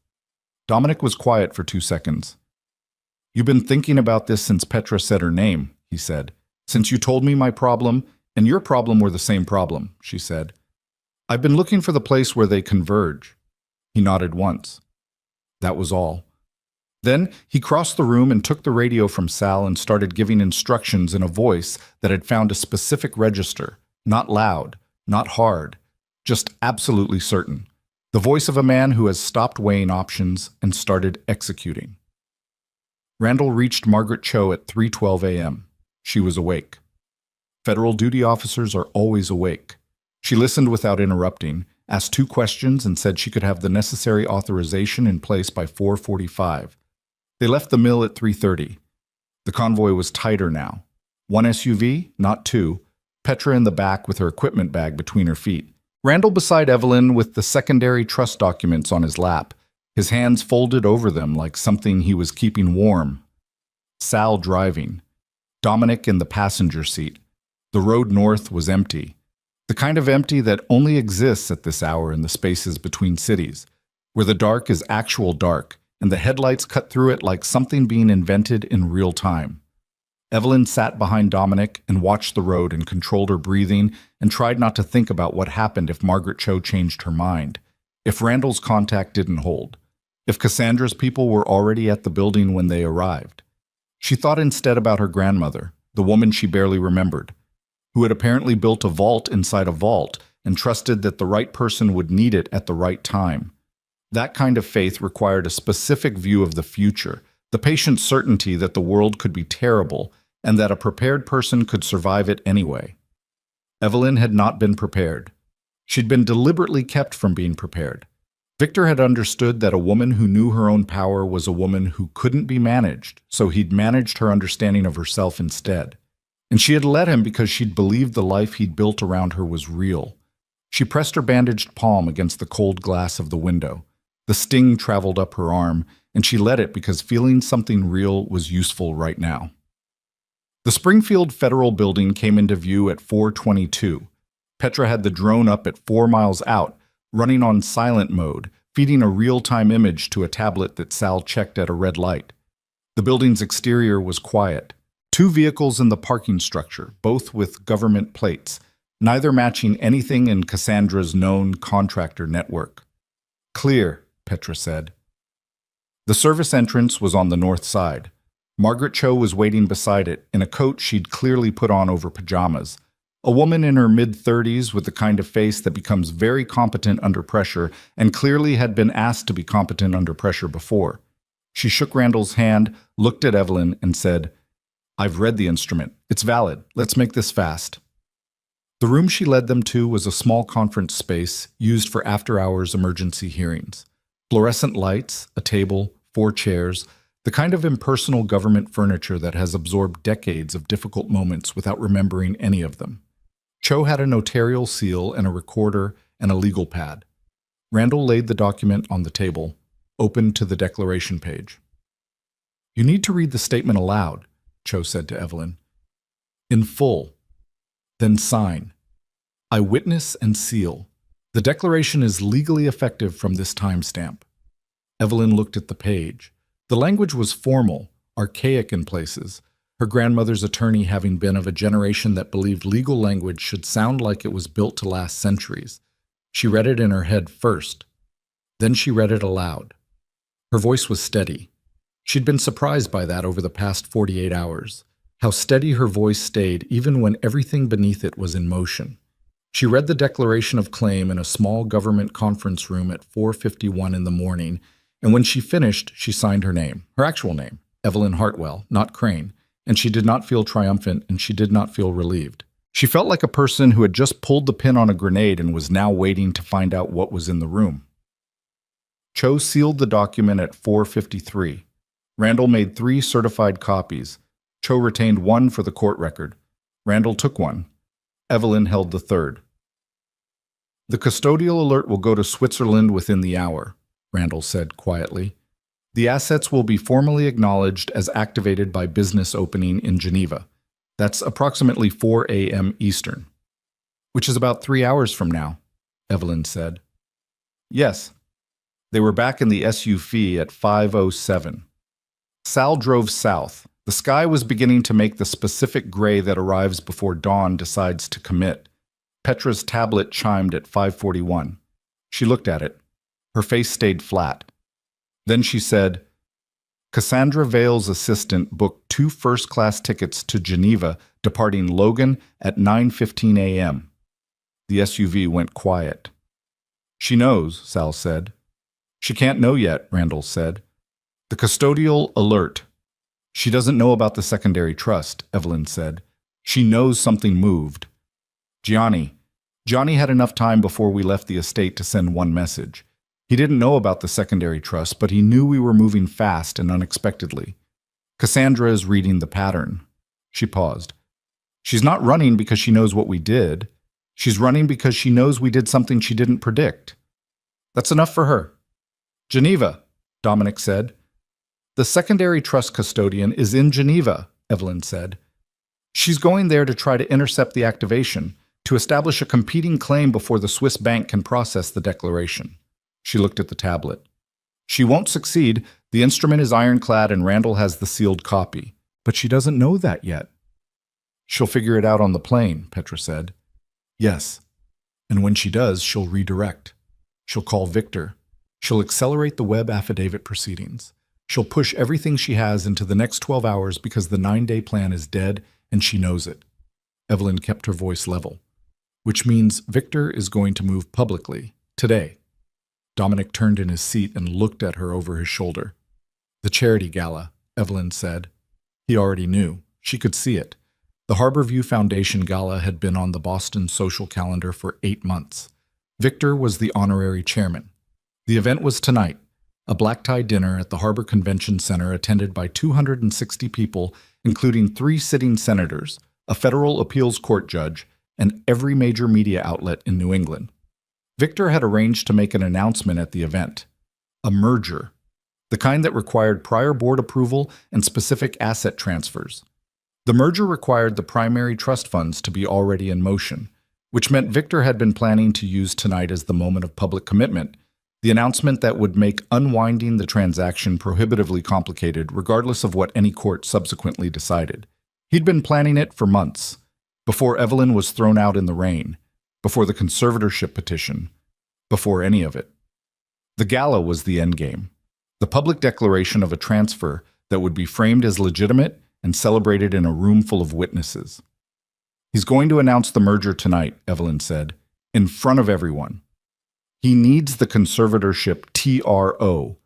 Dominic was quiet for 2 seconds. You've been thinking about this since Petra said her name, he said. Since you told me my problem, and your problem were the same problem, she said. I've been looking for the place where they converge. He nodded once. That was all. Then he crossed the room and took the radio from Sal and started giving instructions in a voice that had found a specific register, not loud, not hard, just absolutely certain. The voice of a man who has stopped weighing options and started executing. Randall reached Margaret Cho at 3:12 a.m. She was awake. Federal duty officers are always awake. She listened without interrupting, asked 2 questions, and said she could have the necessary authorization in place by 4:45. They left the mill at 3:30. The convoy was tighter now. 1 SUV, not 2. Petra in the back with her equipment bag between her feet. Randall beside Evelyn with the secondary trust documents on his lap, his hands folded over them like something he was keeping warm. Sal driving. Dominic in the passenger seat. The road north was empty. The kind of empty that only exists at this hour in the spaces between cities, where the dark is actual dark, and the headlights cut through it like something being invented in real time. Evelyn sat behind Dominic and watched the road and controlled her breathing and tried not to think about what happened if Margaret Cho changed her mind, if Randall's contact didn't hold, if Cassandra's people were already at the building when they arrived. She thought instead about her grandmother, the woman she barely remembered, who had apparently built a vault inside a vault and trusted that the right person would need it at the right time. That kind of faith required a specific view of the future, the patient certainty that the world could be terrible and that a prepared person could survive it anyway. Evelyn had not been prepared. She'd been deliberately kept from being prepared. Victor had understood that a woman who knew her own power was a woman who couldn't be managed, so he'd managed her understanding of herself instead. And she had let him because she'd believed the life he'd built around her was real. She pressed her bandaged palm against the cold glass of the window. The sting traveled up her arm, and she let it because feeling something real was useful right now. The Springfield Federal Building came into view at 4:22. Petra had the drone up at 4 miles out, running on silent mode, feeding a real-time image to a tablet that Sal checked at a red light. The building's exterior was quiet. 2 vehicles in the parking structure, both with government plates, neither matching anything in Cassandra's known contractor network. "Clear," Petra said. The service entrance was on the north side. Margaret Cho was waiting beside it, in a coat she'd clearly put on over pajamas. A woman in her mid-30s with the kind of face that becomes very competent under pressure and clearly had been asked to be competent under pressure before. She shook Randall's hand, looked at Evelyn, and said, "I've read the instrument. It's valid. Let's make this fast." The room she led them to was a small conference space used for after-hours emergency hearings. Fluorescent lights, a table, 4 chairs, the kind of impersonal government furniture that has absorbed decades of difficult moments without remembering any of them. Cho had a notarial seal and a recorder and a legal pad. Randall laid the document on the table, opened to the declaration page. "You need to read the statement aloud," Cho said to Evelyn. "In full. Then sign. I witness and seal. The declaration is legally effective from this timestamp." Evelyn looked at the page. The language was formal, archaic in places, her grandmother's attorney having been of a generation that believed legal language should sound like it was built to last centuries. She read it in her head first. Then she read it aloud. Her voice was steady. She'd been surprised by that over the past 48 hours, how steady her voice stayed even when everything beneath it was in motion. She read the declaration of claim in a small government conference room at 4:51 in the morning, and when she finished, she signed her name, her actual name, Evelyn Hartwell, not Crane, and she did not feel triumphant and she did not feel relieved. She felt like a person who had just pulled the pin on a grenade and was now waiting to find out what was in the room. Cho sealed the document at 4:53. Randall made 3 certified copies. Cho retained 1 for the court record. Randall took 1. Evelyn held the 3rd. "The custodial alert will go to Switzerland within the hour," Randall said quietly. "The assets will be formally acknowledged as activated by business opening in Geneva. That's approximately 4 a.m. Eastern." "Which is about 3 hours from now," Evelyn said. "Yes." They were back in the SUV at 5:07. Sal drove south. The sky was beginning to make the specific gray that arrives before dawn decides to commit. Petra's tablet chimed at 5:41. She looked at it. Her face stayed flat. Then she said, "Cassandra Vale's assistant booked 2 first-class tickets to Geneva, departing Logan at 9:15 a.m. The SUV went quiet. "She knows," Sal said. "She can't know yet," Randall said. "The custodial alert. She doesn't know about the secondary trust," Evelyn said. "She knows something moved. Johnny had enough time before we left the estate to send 1 message. He didn't know about the secondary trust, but he knew we were moving fast and unexpectedly. Cassandra is reading the pattern." She paused. "She's not running because she knows what we did. She's running because she knows we did something she didn't predict. That's enough for her." "Geneva," Dominic said. "The secondary trust custodian is in Geneva," Evelyn said. "She's going there to try to intercept the activation, to establish a competing claim before the Swiss bank can process the declaration." She looked at the tablet. "She won't succeed. The instrument is ironclad and Randall has the sealed copy. But she doesn't know that yet. She'll figure it out on the plane, Petra said. Yes. And when she does, she'll redirect. She'll call Victor. She'll accelerate the web affidavit proceedings. She'll push everything she has into the next 12 hours because the 9-day plan is dead and she knows it. Evelyn kept her voice level. Which means Victor is going to move publicly, today. Dominic turned in his seat and looked at her over his shoulder. The charity gala, Evelyn said. He already knew. She could see it. The Harborview Foundation Gala had been on the Boston social calendar for 8 months. Victor was the honorary chairman. The event was tonight, a black-tie dinner at the Harbor Convention Center attended by 260 people, including 3 sitting senators, a federal appeals court judge, and every major media outlet in New England. Victor had arranged to make an announcement at the event. A merger. The kind that required prior board approval and specific asset transfers. The merger required the primary trust funds to be already in motion, which meant Victor had been planning to use tonight as the moment of public commitment, the announcement that would make unwinding the transaction prohibitively complicated regardless of what any court subsequently decided. He'd been planning it for months, before Evelyn was thrown out in the rain, before the conservatorship petition, before any of it. The gala was the endgame, the public declaration of a transfer that would be framed as legitimate and celebrated in a room full of witnesses. He's going to announce the merger tonight, Evelyn said, in front of everyone. He needs the conservatorship TRO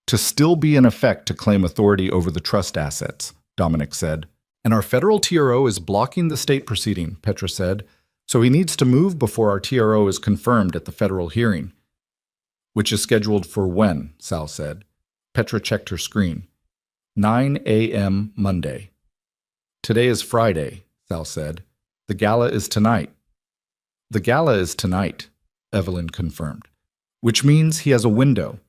to still be in effect to claim authority over the trust assets, Dominic said. And our federal TRO is blocking the state proceeding, Petra said, so he needs to move before our TRO is confirmed at the federal hearing. Which is scheduled for when, Sal said. Petra checked her screen. 9 a.m. Monday. Today is Friday, Sal said. The gala is tonight. The gala is tonight, Evelyn confirmed. Which means he has a window.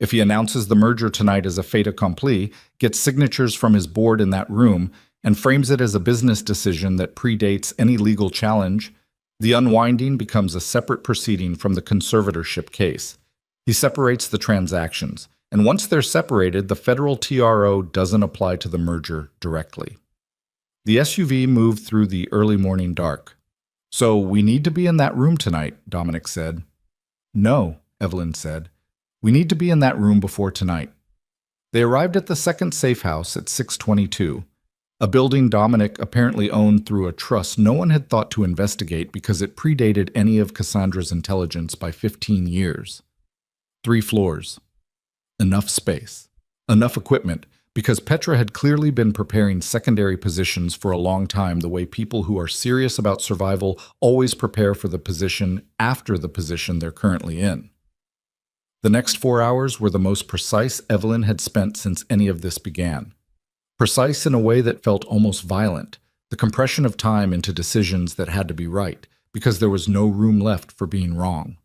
If he announces the merger tonight as a fait accompli, gets signatures from his board in that room, and frames it as a business decision that predates any legal challenge, the unwinding becomes a separate proceeding from the conservatorship case. He separates the transactions, and once they're separated, the federal TRO doesn't apply to the merger directly. The SUV moved through the early morning dark. So we need to be in that room tonight, Dominic said. No, Evelyn said. We need to be in that room before tonight. They arrived at the second safe house at 622, a building Dominic apparently owned through a trust no one had thought to investigate because it predated any of Cassandra's intelligence by 15 years. 3 floors. Enough space. Enough equipment, because Petra had clearly been preparing secondary positions for a long time the way people who are serious about survival always prepare for the position after the position they're currently in. The next 4 hours were the most precise Evelyn had spent since any of this began. Precise in a way that felt almost violent, the compression of time into decisions that had to be right, because there was no room left for being wrong.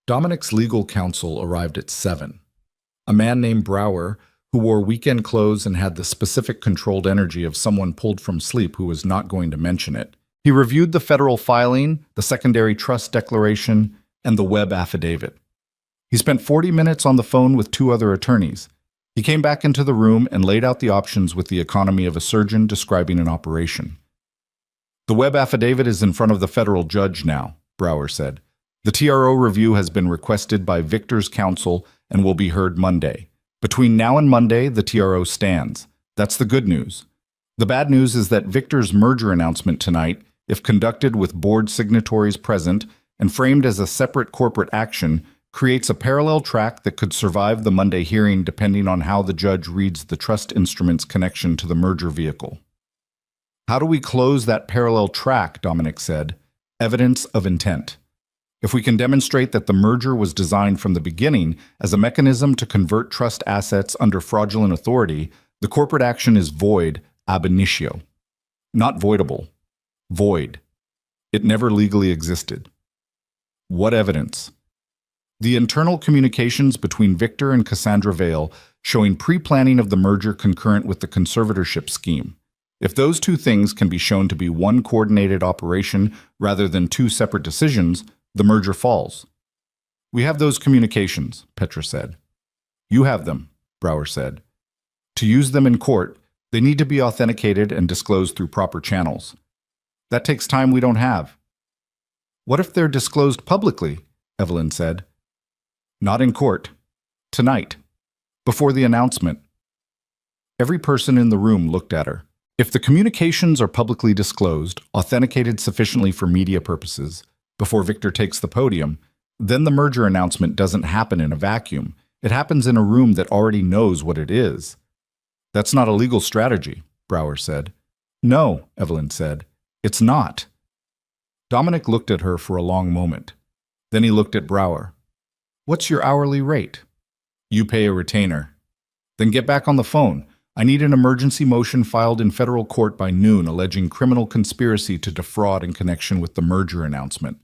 Dominic's legal counsel arrived at 7. A man named Brower, who wore weekend clothes and had the specific controlled energy of someone pulled from sleep who was not going to mention it. He reviewed the federal filing, the secondary trust declaration, and the web affidavit. He spent 40 minutes on the phone with 2 other attorneys. He came back into the room and laid out the options with the economy of a surgeon describing an operation. The web affidavit is in front of the federal judge now, Brower said. The TRO review has been requested by Victor's counsel and will be heard Monday. Between now and Monday, the TRO stands. That's the good news. The bad news is that Victor's merger announcement tonight, if conducted with board signatories present and framed as a separate corporate action, creates a parallel track that could survive the Monday hearing depending on how the judge reads the trust instrument's connection to the merger vehicle. How do we close that parallel track, Dominic said? Evidence of intent. If we can demonstrate that the merger was designed from the beginning as a mechanism to convert trust assets under fraudulent authority, the corporate action is void ab initio. Not voidable. Void. It never legally existed. What evidence? The internal communications between Victor and Cassandra Vale showing pre-planning of the merger concurrent with the conservatorship scheme. If those 2 things can be shown to be one coordinated operation rather than 2 separate decisions, the merger falls. We have those communications, Petra said. You have them, Brower said. To use them in court, They need to be authenticated and disclosed through proper channels. That takes time we don't have. What if they're disclosed publicly? Evelyn said. Not in court. Tonight. Before the announcement. Every person in the room looked at her. If the communications are publicly disclosed, authenticated sufficiently for media purposes, before Victor takes the podium, then the merger announcement doesn't happen in a vacuum. It happens in a room that already knows what it is. That's not a legal strategy, Brower said. No, Evelyn said. It's not. Dominic looked at her for a long moment. Then he looked at Brower. What's your hourly rate? You pay a retainer. Then get back on the phone. I need an emergency motion filed in federal court by noon alleging criminal conspiracy to defraud in connection with the merger announcement.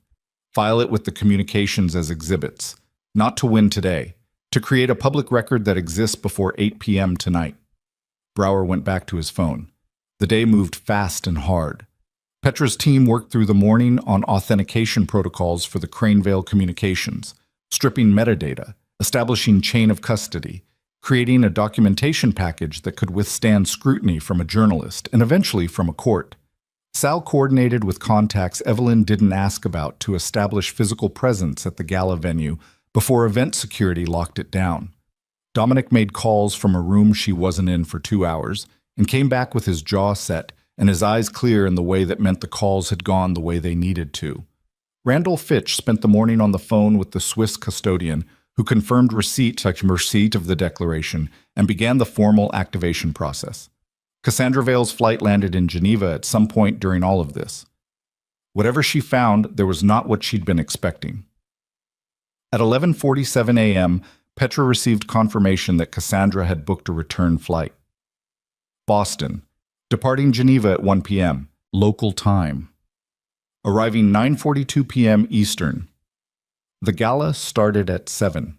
File it with the communications as exhibits. Not to win today. To create a public record that exists before 8 p.m. tonight. Brower went back to his phone. The day moved fast and hard. Petra's team worked through the morning on authentication protocols for the Cranevale communications, stripping metadata, establishing chain of custody, creating a documentation package that could withstand scrutiny from a journalist and eventually from a court. Sal coordinated with contacts Evelyn didn't ask about to establish physical presence at the gala venue before event security locked it down. Dominic made calls from a room she wasn't in for 2 hours and came back with his jaw set and his eyes clear in the way that meant the calls had gone the way they needed to. Randall Fitch spent the morning on the phone with the Swiss custodian, who confirmed receipt of the declaration and began the formal activation process. Cassandra Vale's flight landed in Geneva at some point during all of this. Whatever she found, there was not what she'd been expecting. At 11:47 a.m., Petra received confirmation that Cassandra had booked a return flight. Boston, departing Geneva at 1 p.m., local time. Arriving 9:42 p.m. Eastern. The gala started at 7.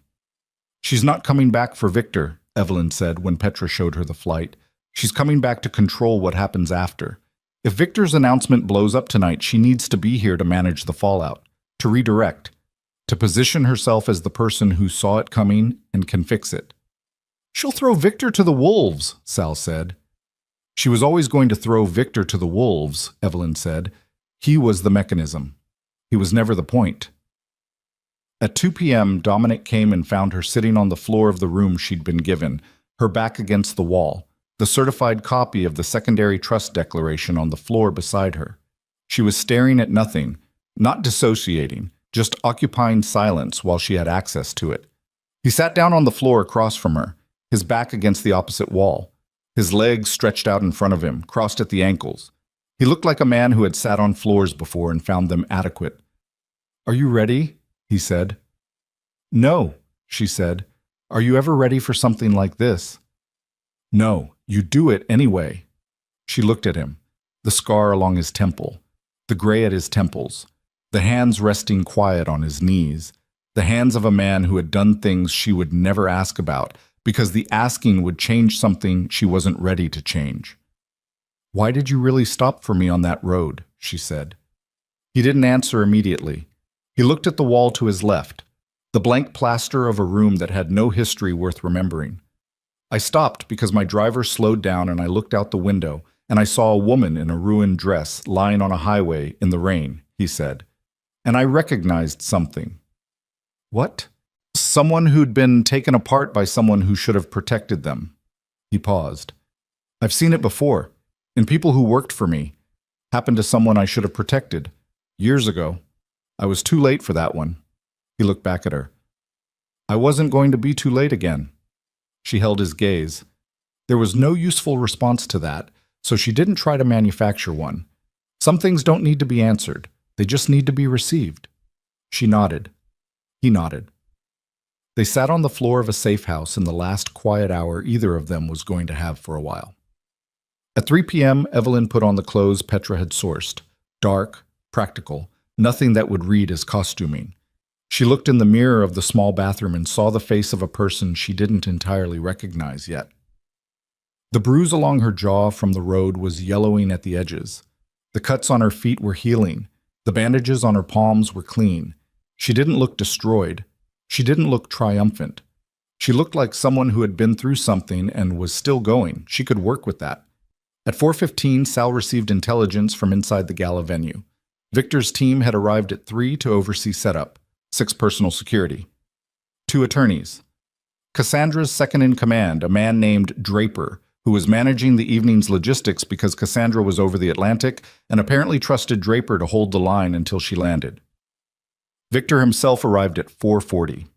She's not coming back for Victor, Evelyn said when Petra showed her the flight. She's coming back to control what happens after. If Victor's announcement blows up tonight, she needs to be here to manage the fallout, to redirect, to position herself as the person who saw it coming and can fix it. She'll throw Victor to the wolves, Sal said. She was always going to throw Victor to the wolves, Evelyn said. He was the mechanism. He was never the point. At 2 p.m., Dominic came and found her sitting on the floor of the room she'd been given, her back against the wall, the certified copy of the secondary trust declaration on the floor beside her. She was staring at nothing, not dissociating, just occupying silence while she had access to it. He sat down on the floor across from her, his back against the opposite wall, his legs stretched out in front of him, crossed at the ankles. He looked like a man who had sat on floors before and found them adequate. "Are you ready?" he said. "No," she said. "Are you ever ready for something like this?" "No, you do it anyway." She looked at him, the scar along his temple, the gray at his temples, the hands resting quiet on his knees, the hands of a man who had done things she would never ask about because the asking would change something she wasn't ready to change. "Why did you really stop for me on that road?" she said. He didn't answer immediately. He looked at the wall to his left, the blank plaster of a room that had no history worth remembering. "I stopped because my driver slowed down and I looked out the window and I saw a woman in a ruined dress lying on a highway in the rain," he said. "And I recognized something." "What?" "Someone who'd been taken apart by someone who should have protected them." He paused. "I've seen it before, in people who worked for me. Happened to someone I should have protected. Years ago. I was too late for that one." He looked back at her. "I wasn't going to be too late again." She held his gaze. There was no useful response to that, so she didn't try to manufacture one. Some things don't need to be answered. They just need to be received. She nodded. He nodded. They sat on the floor of a safe house in the last quiet hour either of them was going to have for a while. At 3 p.m., Evelyn put on the clothes Petra had sourced. Dark, practical, nothing that would read as costuming. She looked in the mirror of the small bathroom and saw the face of a person she didn't entirely recognize yet. The bruise along her jaw from the road was yellowing at the edges. The cuts on her feet were healing. The bandages on her palms were clean. She didn't look destroyed. She didn't look triumphant. She looked like someone who had been through something and was still going. She could work with that. At 4:15, Sal received intelligence from inside the gala venue. Victor's team had arrived at 3 to oversee setup, 6 personal security. 2 attorneys. Cassandra's second-in-command, a man named Draper, who was managing the evening's logistics because Cassandra was over the Atlantic and apparently trusted Draper to hold the line until she landed. Victor himself arrived at 4:40.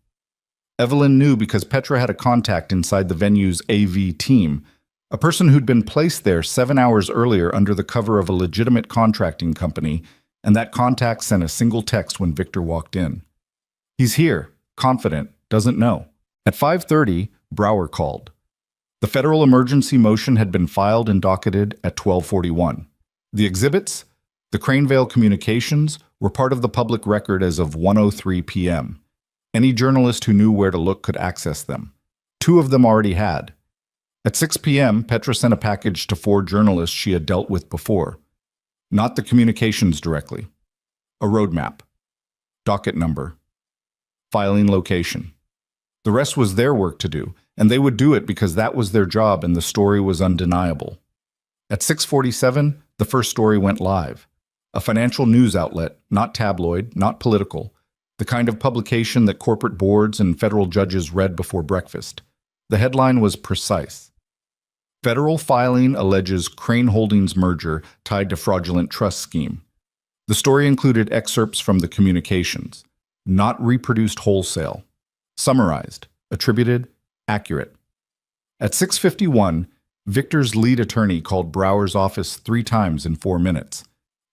Evelyn knew because Petra had a contact inside the venue's AV team, a person who'd been placed there 7 hours earlier under the cover of a legitimate contracting company, and that contact sent a single text when Victor walked in. He's here, confident, doesn't know. At 5:30, Brower called. The federal emergency motion had been filed and docketed at 12:41. The exhibits, the Cranevale communications, were part of the public record as of 1:03 p.m. Any journalist who knew where to look could access them. 2 of them already had. At 6 p.m., Petra sent a package to 4 journalists she had dealt with before. Not the communications directly. A roadmap. Docket number. Filing location. The rest was their work to do, and they would do it because that was their job and the story was undeniable. At 6:47, the first story went live. A financial news outlet, not tabloid, not political, the kind of publication that corporate boards and federal judges read before breakfast. The headline was precise. Federal filing alleges Crane Holdings merger tied to fraudulent trust scheme. The story included excerpts from the communications, not reproduced wholesale. Summarized, attributed, accurate. At 6:51, Victor's lead attorney called Brower's office 3 times in 4 minutes.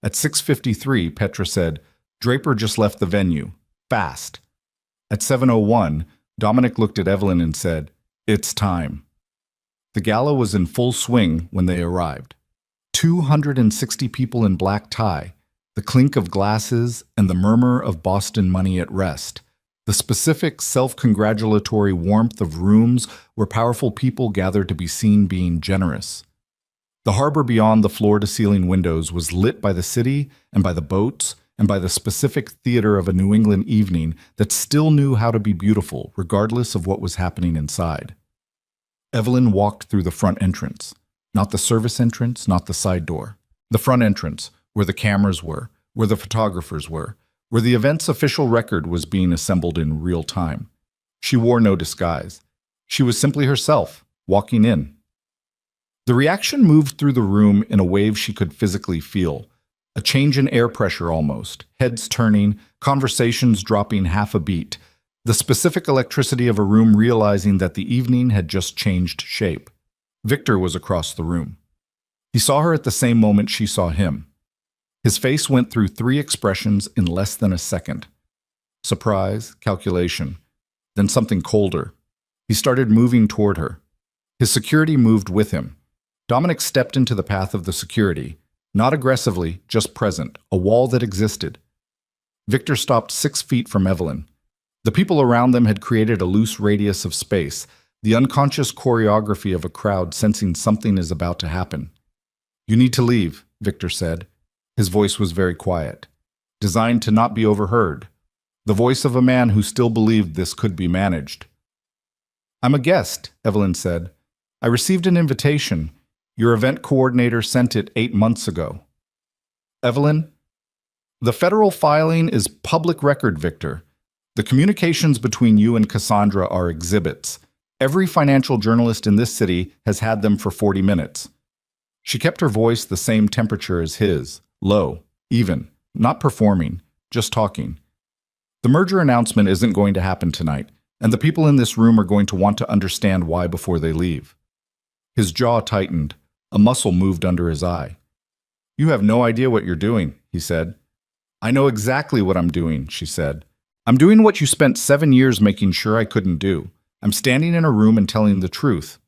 At 6:53, Petra said, "Draper just left the venue. Fast." At 7:01, Dominic looked at Evelyn and said, "It's time." The gala was in full swing when they arrived. 260 people in black tie, the clink of glasses and the murmur of Boston money at rest. The specific, self-congratulatory warmth of rooms where powerful people gathered to be seen being generous. The harbor beyond the floor-to-ceiling windows was lit by the city and by the boats and by the specific theater of a New England evening that still knew how to be beautiful regardless of what was happening inside. Evelyn walked through the front entrance, not the service entrance, not the side door. The front entrance, where the cameras were, where the photographers were, where the event's official record was being assembled in real time. She wore no disguise. She was simply herself, walking in. The reaction moved through the room in a wave she could physically feel, a change in air pressure almost, heads turning, conversations dropping half a beat, the specific electricity of a room realizing that the evening had just changed shape. Victor was across the room. He saw her at the same moment she saw him. His face went through 3 expressions in less than a second. Surprise, calculation, then something colder. He started moving toward her. His security moved with him. Dominic stepped into the path of the security, not aggressively, just present, a wall that existed. Victor stopped 6 feet from Evelyn. The people around them had created a loose radius of space, the unconscious choreography of a crowd sensing something is about to happen. "You need to leave," Victor said. His voice was very quiet, designed to not be overheard, the voice of a man who still believed this could be managed. "I'm a guest," Evelyn said. "I received an invitation. Your event coordinator sent it 8 months ago." "Evelyn, the federal filing is public record, Victor. The communications between you and Cassandra are exhibits. Every financial journalist in this city has had them for 40 minutes. She kept her voice the same temperature as his, low, even, not performing, just talking. "The merger announcement isn't going to happen tonight, and the people in this room are going to want to understand why before they leave." His jaw tightened. A muscle moved under his eye. "You have no idea what you're doing," he said. "I know exactly what I'm doing," she said. "I'm doing what you spent 7 years making sure I couldn't do. I'm standing in a room and telling the truth."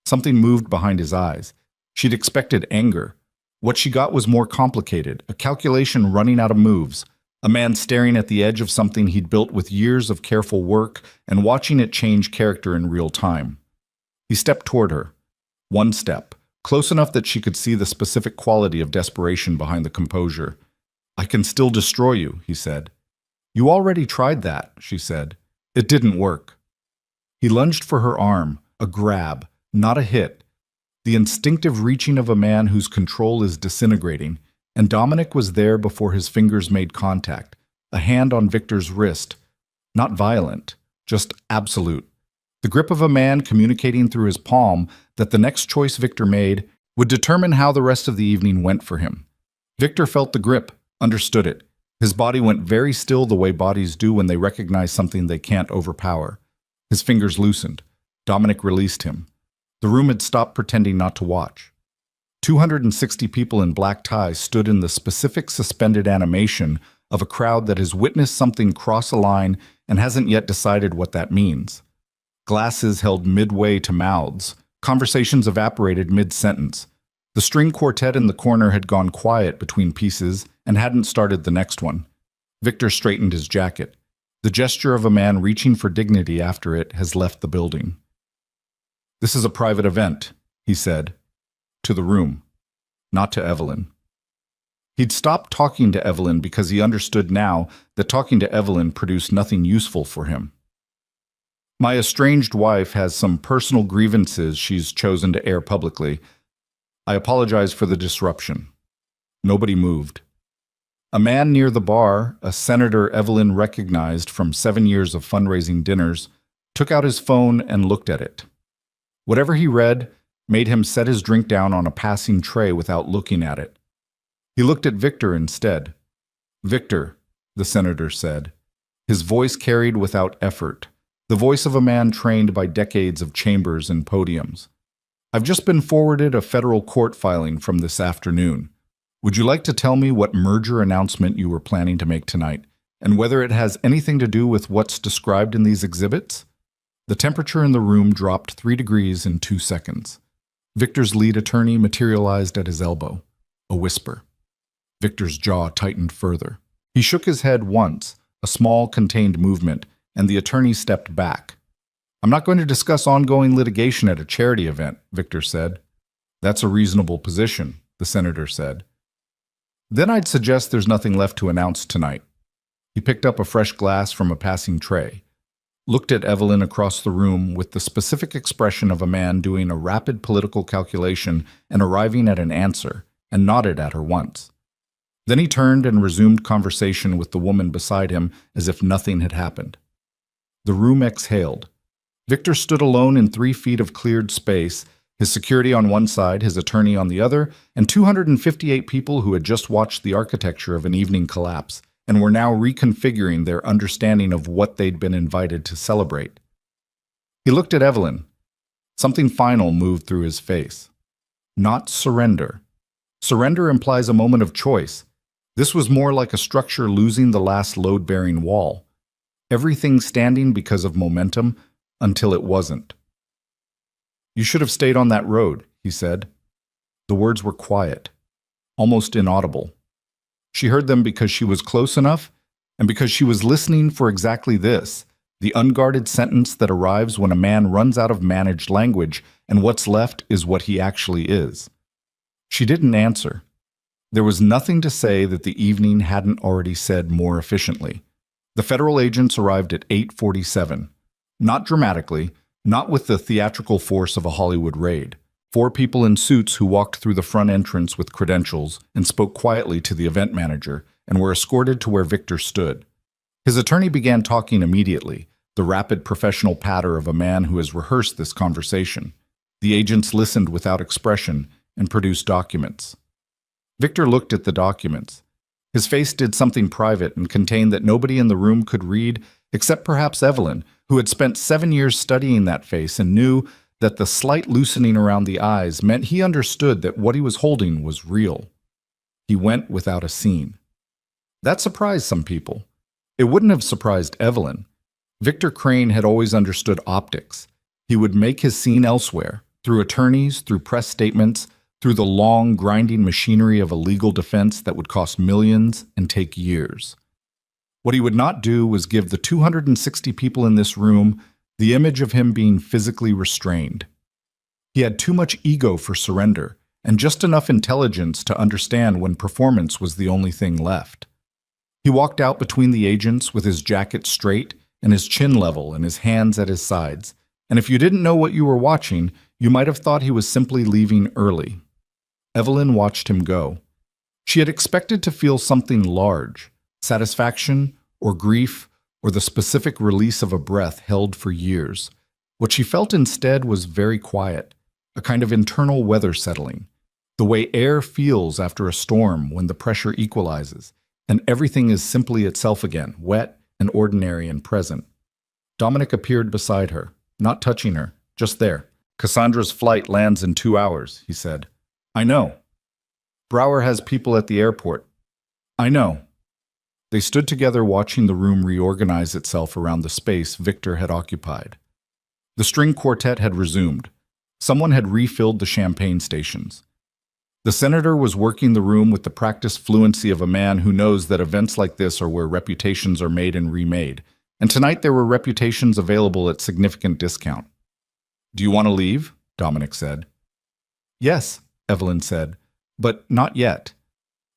Something moved behind his eyes. She'd expected anger. What she got was more complicated, a calculation running out of moves, a man staring at the edge of something he'd built with years of careful work and watching it change character in real time. He stepped toward her. 1 step, close enough that she could see the specific quality of desperation behind the composure. "I can still destroy you," he said. "You already tried that," she said. "It didn't work." He lunged for her arm, a grab, not a hit. the instinctive reaching of a man whose control is disintegrating, and Dominic was there before his fingers made contact, a hand on Victor's wrist. Not violent, just absolute. The grip of a man communicating through his palm that the next choice Victor made would determine how the rest of the evening went for him. Victor felt the grip, understood it. His body went very still the way bodies do when they recognize something they can't overpower. His fingers loosened. Dominic released him. The room had stopped pretending not to watch. 260 people in black ties stood in the specific suspended animation of a crowd that has witnessed something cross a line and hasn't yet decided what that means. Glasses held midway to mouths. Conversations evaporated mid-sentence. The string quartet in the corner had gone quiet between pieces and hadn't started the next one. Victor straightened his jacket. The gesture of a man reaching for dignity after it has left the building. "This is a private event," he said. To the room, not to Evelyn. He'd stopped talking to Evelyn because he understood now that talking to Evelyn produced nothing useful for him. "My estranged wife has some personal grievances she's chosen to air publicly. I apologize for the disruption." Nobody moved. A man near the bar, a senator Evelyn recognized from 7 years of fundraising dinners, took out his phone and looked at it. Whatever he read made him set his drink down on a passing tray without looking at it. He looked at Victor instead. "Victor," the senator said. His voice carried without effort, the voice of a man trained by decades of chambers and podiums. "I've just been forwarded a federal court filing from this afternoon. Would you like to tell me what merger announcement you were planning to make tonight, and whether it has anything to do with what's described in these exhibits?" The temperature in the room dropped 3 degrees in 2 seconds. Victor's lead attorney materialized at his elbow. A whisper. Victor's jaw tightened further. He shook his head once, a small, contained movement, and the attorney stepped back. "I'm not going to discuss ongoing litigation at a charity event," Victor said. "That's a reasonable position," the senator said. "Then I'd suggest there's nothing left to announce tonight." He picked up a fresh glass from a passing tray, looked at Evelyn across the room with the specific expression of a man doing a rapid political calculation and arriving at an answer, and nodded at her once. Then he turned and resumed conversation with the woman beside him as if nothing had happened. The room exhaled. Victor stood alone in 3 feet of cleared space, his security on one side, his attorney on the other, and 258 people who had just watched the architecture of an evening collapse and were now reconfiguring their understanding of what they'd been invited to celebrate. He looked at Evelyn. Something final moved through his face. Not surrender. Surrender implies a moment of choice. This was more like a structure losing the last load-bearing wall. Everything standing because of momentum until it wasn't. "You should have stayed on that road," he said. The words were quiet, almost inaudible. She heard them because she was close enough and because she was listening for exactly this, the unguarded sentence that arrives when a man runs out of managed language and what's left is what he actually is. She didn't answer. There was nothing to say that the evening hadn't already said more efficiently. The federal agents arrived at 8:47. Not dramatically, not with the theatrical force of a Hollywood raid. 4 people in suits who walked through the front entrance with credentials and spoke quietly to the event manager and were escorted to where Victor stood. His attorney began talking immediately, the rapid professional patter of a man who has rehearsed this conversation. The agents listened without expression and produced documents. Victor looked at the documents. His face did something private and contained that nobody in the room could read except perhaps Evelyn, who had spent 7 years studying that face and knew that the slight loosening around the eyes meant he understood that what he was holding was real. He went without a scene. That surprised some people. It wouldn't have surprised Evelyn. Victor Crane had always understood optics. He would make his scene elsewhere, through attorneys, through press statements, through the long, grinding machinery of a legal defense that would cost millions and take years. What he would not do was give the 260 people in this room the image of him being physically restrained. He had too much ego for surrender, and just enough intelligence to understand when performance was the only thing left. He walked out between the agents with his jacket straight and his chin level and his hands at his sides, and if you didn't know what you were watching, you might have thought he was simply leaving early. Evelyn watched him go. She had expected to feel something large, satisfaction or grief or the specific release of a breath held for years. What she felt instead was very quiet, a kind of internal weather settling, the way air feels after a storm when the pressure equalizes, and everything is simply itself again, wet and ordinary and present. Dominic appeared beside her, not touching her, just there. "Cassandra's flight lands in 2 hours," he said. "I know." "Brower has people at the airport." "I know." They stood together watching the room reorganize itself around the space Victor had occupied. The string quartet had resumed. Someone had refilled the champagne stations. The senator was working the room with the practiced fluency of a man who knows that events like this are where reputations are made and remade, and tonight there were reputations available at significant discount. "Do you want to leave?" Dominic said. "Yes," Evelyn said, "but not yet."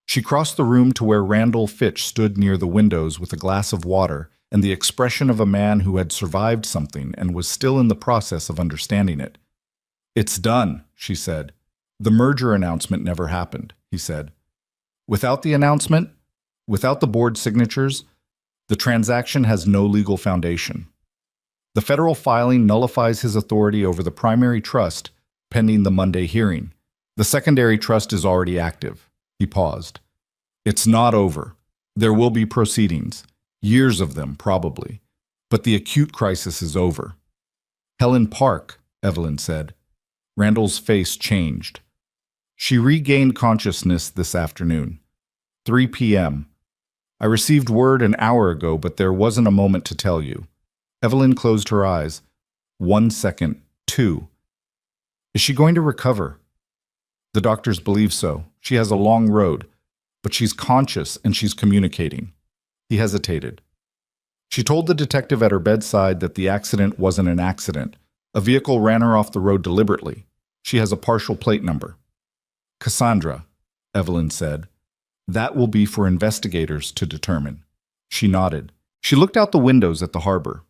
She crossed the room to where Randall Fitch stood near the windows with a glass of water and the expression of a man who had survived something and was still in the process of understanding it. "It's done," she said. "The merger announcement never happened," he said. "Without the announcement, without the board signatures, the transaction has no legal foundation. The federal filing nullifies his authority over the primary trust pending the Monday hearing. The secondary trust is already active." He paused. "It's not over. There will be proceedings, years of them probably, but the acute crisis is over." "Helen Park," Evelyn said. Randall's face changed. "She regained consciousness this afternoon. 3 p.m. I received word an hour ago, but there wasn't a moment to tell you." Evelyn closed her eyes. 1 second, 2. "Is she going to recover?" "The doctors believe so. She has a long road, but she's conscious and she's communicating." He hesitated. She told the detective at her bedside that the accident wasn't an accident. A vehicle ran her off the road deliberately. She has a partial plate number. "Cassandra," Evelyn said. "That will be for investigators to determine." She nodded. She looked out the windows at the harbor.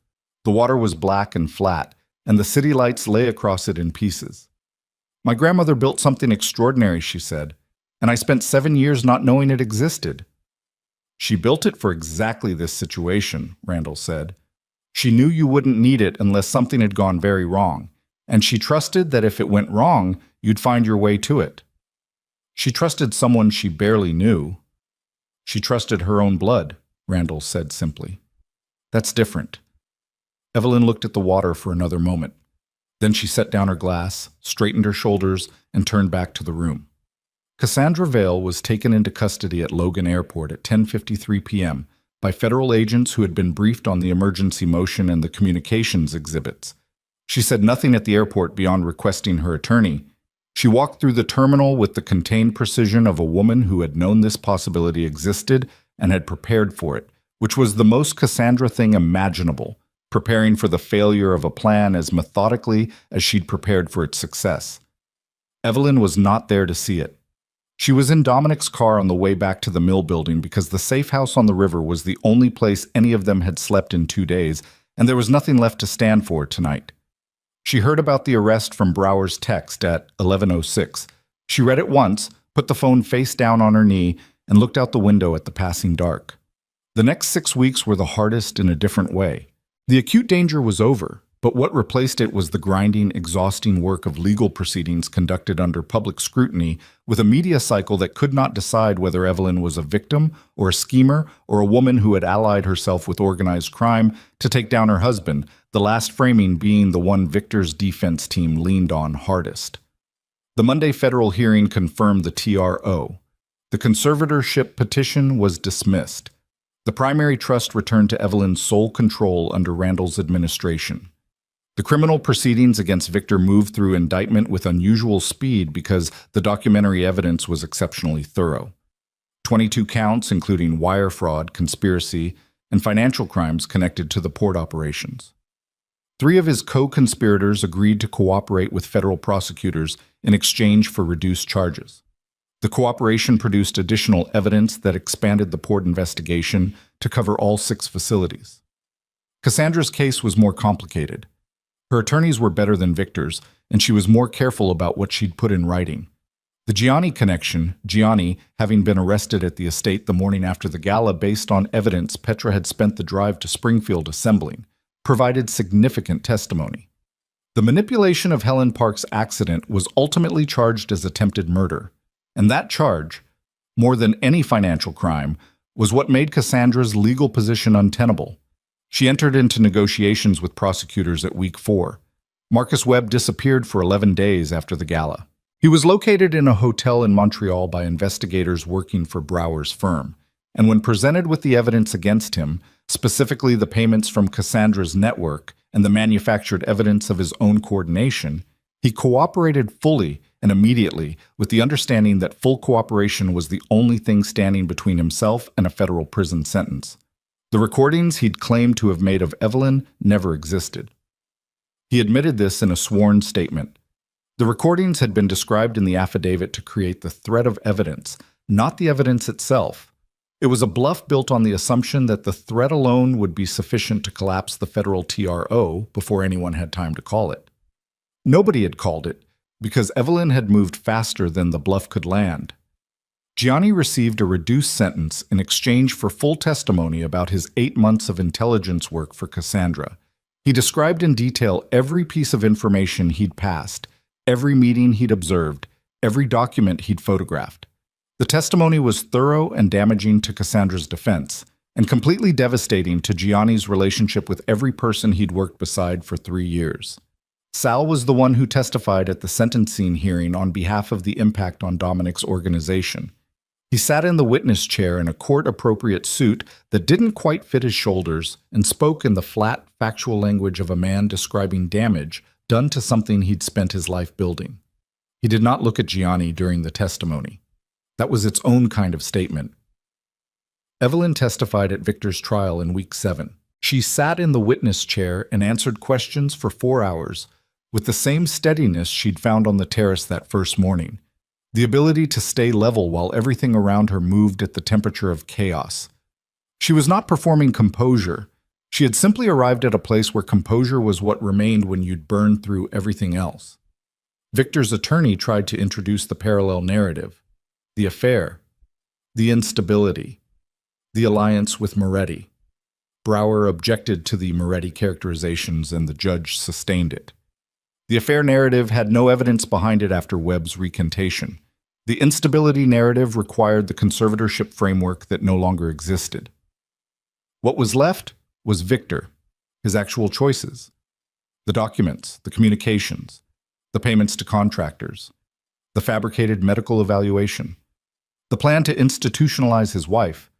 The water was black and flat, and the city lights lay across it in pieces. "My grandmother built something extraordinary," she said, "and I spent 7 years not knowing it existed." "She built it for exactly this situation," Randall said. "She knew you wouldn't need it unless something had gone very wrong, and she trusted that if it went wrong, you'd find your way to it." "She trusted someone she barely knew." "She trusted her own blood," Randall said simply. "That's different." Evelyn looked at the water for another moment. Then she set down her glass, straightened her shoulders, and turned back to the room. Cassandra Vale was taken into custody at Logan Airport at 10:53 p.m. by federal agents who had been briefed on the emergency motion and the communications exhibits. She said nothing at the airport beyond requesting her attorney. She walked through the terminal with the contained precision of a woman who had known this possibility existed and had prepared for it, which was the most Cassandra thing imaginable, preparing for the failure of a plan as methodically as she'd prepared for its success. Evelyn was not there to see it. She was in Dominic's car on the way back to the mill building because the safe house on the river was the only place any of them had slept in 2 days, and there was nothing left to stand for tonight. She heard about the arrest from Brower's text at 11:06. She read it once, put the phone face down on her knee, and looked out the window at the passing dark. The next 6 weeks were the hardest in a different way. The acute danger was over, but what replaced it was the grinding, exhausting work of legal proceedings conducted under public scrutiny with a media cycle that could not decide whether Evelyn was a victim or a schemer or a woman who had allied herself with organized crime to take down her husband, the last framing being the one Victor's defense team leaned on hardest. The Monday federal hearing confirmed the TRO. The conservatorship petition was dismissed. The primary trust returned to Evelyn's sole control under Randall's administration. The criminal proceedings against Victor moved through indictment with unusual speed because the documentary evidence was exceptionally thorough. 22 counts, including wire fraud, conspiracy, and financial crimes connected to the port operations. 3 of his co-conspirators agreed to cooperate with federal prosecutors in exchange for reduced charges. The cooperation produced additional evidence that expanded the port investigation to cover all 6 facilities. Cassandra's case was more complicated. Her attorneys were better than Victor's, and she was more careful about what she'd put in writing. The Gianni connection, Gianni having been arrested at the estate the morning after the gala based on evidence Petra had spent the drive to Springfield assembling, provided significant testimony. The manipulation of Helen Park's accident was ultimately charged as attempted murder, and that charge, more than any financial crime, was what made Cassandra's legal position untenable. She entered into negotiations with prosecutors at week 4. Marcus Webb disappeared for 11 days after the gala. He was located in a hotel in Montreal by investigators working for Brower's firm, and when presented with the evidence against him, specifically the payments from Cassandra's network and the manufactured evidence of his own coordination, he cooperated fully and immediately with the understanding that full cooperation was the only thing standing between himself and a federal prison sentence. The recordings he'd claimed to have made of Evelyn never existed. He admitted this in a sworn statement. The recordings had been described in the affidavit to create the threat of evidence, not the evidence itself. It was a bluff built on the assumption that the threat alone would be sufficient to collapse the federal TRO before anyone had time to call it. Nobody had called it, because Evelyn had moved faster than the bluff could land. Gianni received a reduced sentence in exchange for full testimony about his 8 months of intelligence work for Cassandra. He described in detail every piece of information he'd passed, every meeting he'd observed, every document he'd photographed. The testimony was thorough and damaging to Cassandra's defense, and completely devastating to Gianni's relationship with every person he'd worked beside for 3 years. Sal was the one who testified at the sentencing hearing on behalf of the Impact on Dominic's organization. He sat in the witness chair in a court-appropriate suit that didn't quite fit his shoulders and spoke in the flat, factual language of a man describing damage done to something he'd spent his life building. He did not look at Gianni during the testimony. That was its own kind of statement. Evelyn testified at Victor's trial in week 7. She sat in the witness chair and answered questions for 4 hours, with the same steadiness she'd found on the terrace that first morning, the ability to stay level while everything around her moved at the temperature of chaos. She was not performing composure. She had simply arrived at a place where composure was what remained when you'd burned through everything else. Victor's attorney tried to introduce the parallel narrative, the affair, the instability, the alliance with Moretti. Brower objected to the Moretti characterizations and the judge sustained it. The affair narrative had no evidence behind it after Webb's recantation. The instability narrative required the conservatorship framework that no longer existed. What was left was Victor, his actual choices, the documents, the communications, the payments to contractors, the fabricated medical evaluation, the plan to institutionalize his wife,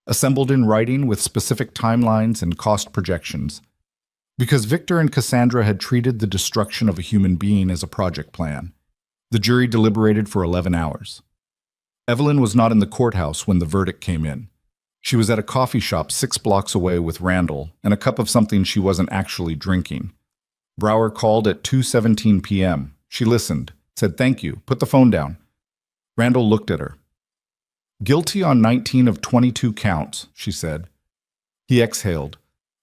assembled in writing with specific timelines and cost projections, because Victor and Cassandra had treated the destruction of a human being as a project plan. The jury deliberated for 11 hours. Evelyn was not in the courthouse when the verdict came in. She was at a coffee shop 6 blocks away with Randall and a cup of something she wasn't actually drinking. Brower called at 2:17 p.m. She listened, said thank you, put the phone down. Randall looked at her. Guilty on 19 of 22 counts, she said. He exhaled,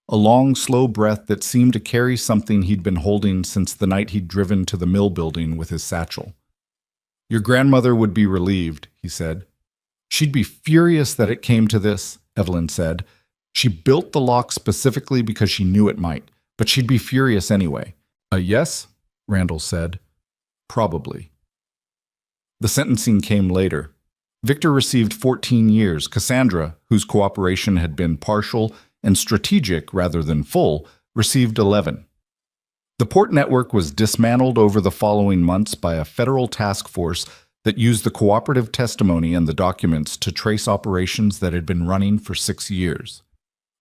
a long, slow breath that seemed to carry something he'd been holding since the night he'd driven to the mill building with his satchel. Your grandmother would be relieved, he said. She'd be furious that it came to this, Evelyn said. She built the lock specifically because she knew it might, but she'd be furious anyway. Yes, Randall said. Probably. The sentencing came later. Victor received 14 years. Cassandra, whose cooperation had been partial and strategic rather than full, received 11. The port network was dismantled over the following months by a federal task force that used the cooperative testimony and the documents to trace operations that had been running for 6 years.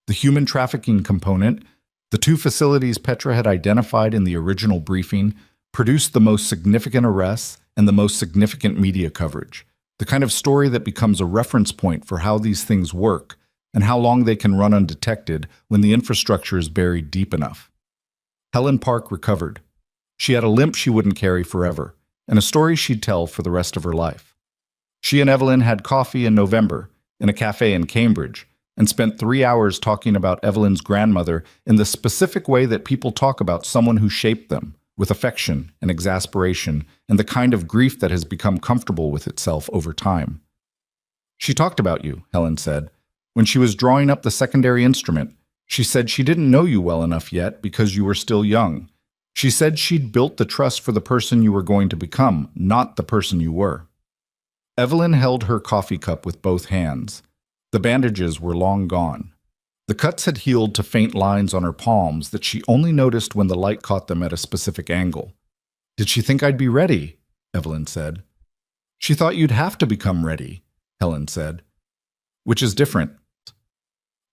The human trafficking component, the 2 facilities Petra had identified in the original briefing, produced the most significant arrests and the most significant media coverage, the kind of story that becomes a reference point for how these things work and how long they can run undetected when the infrastructure is buried deep enough. Helen Park recovered. She had a limp she wouldn't carry forever, and a story she'd tell for the rest of her life. She and Evelyn had coffee in November in a cafe in Cambridge, and spent 3 hours talking about Evelyn's grandmother in the specific way that people talk about someone who shaped them, with affection and exasperation and the kind of grief that has become comfortable with itself over time. She talked about you, Helen said. When she was drawing up the secondary instrument, she said she didn't know you well enough yet because you were still young. She said she'd built the trust for the person you were going to become, not the person you were. Evelyn held her coffee cup with both hands. The bandages were long gone. The cuts had healed to faint lines on her palms that she only noticed when the light caught them at a specific angle. Did she think I'd be ready? Evelyn said. She thought you'd have to become ready, Helen said. Which is different.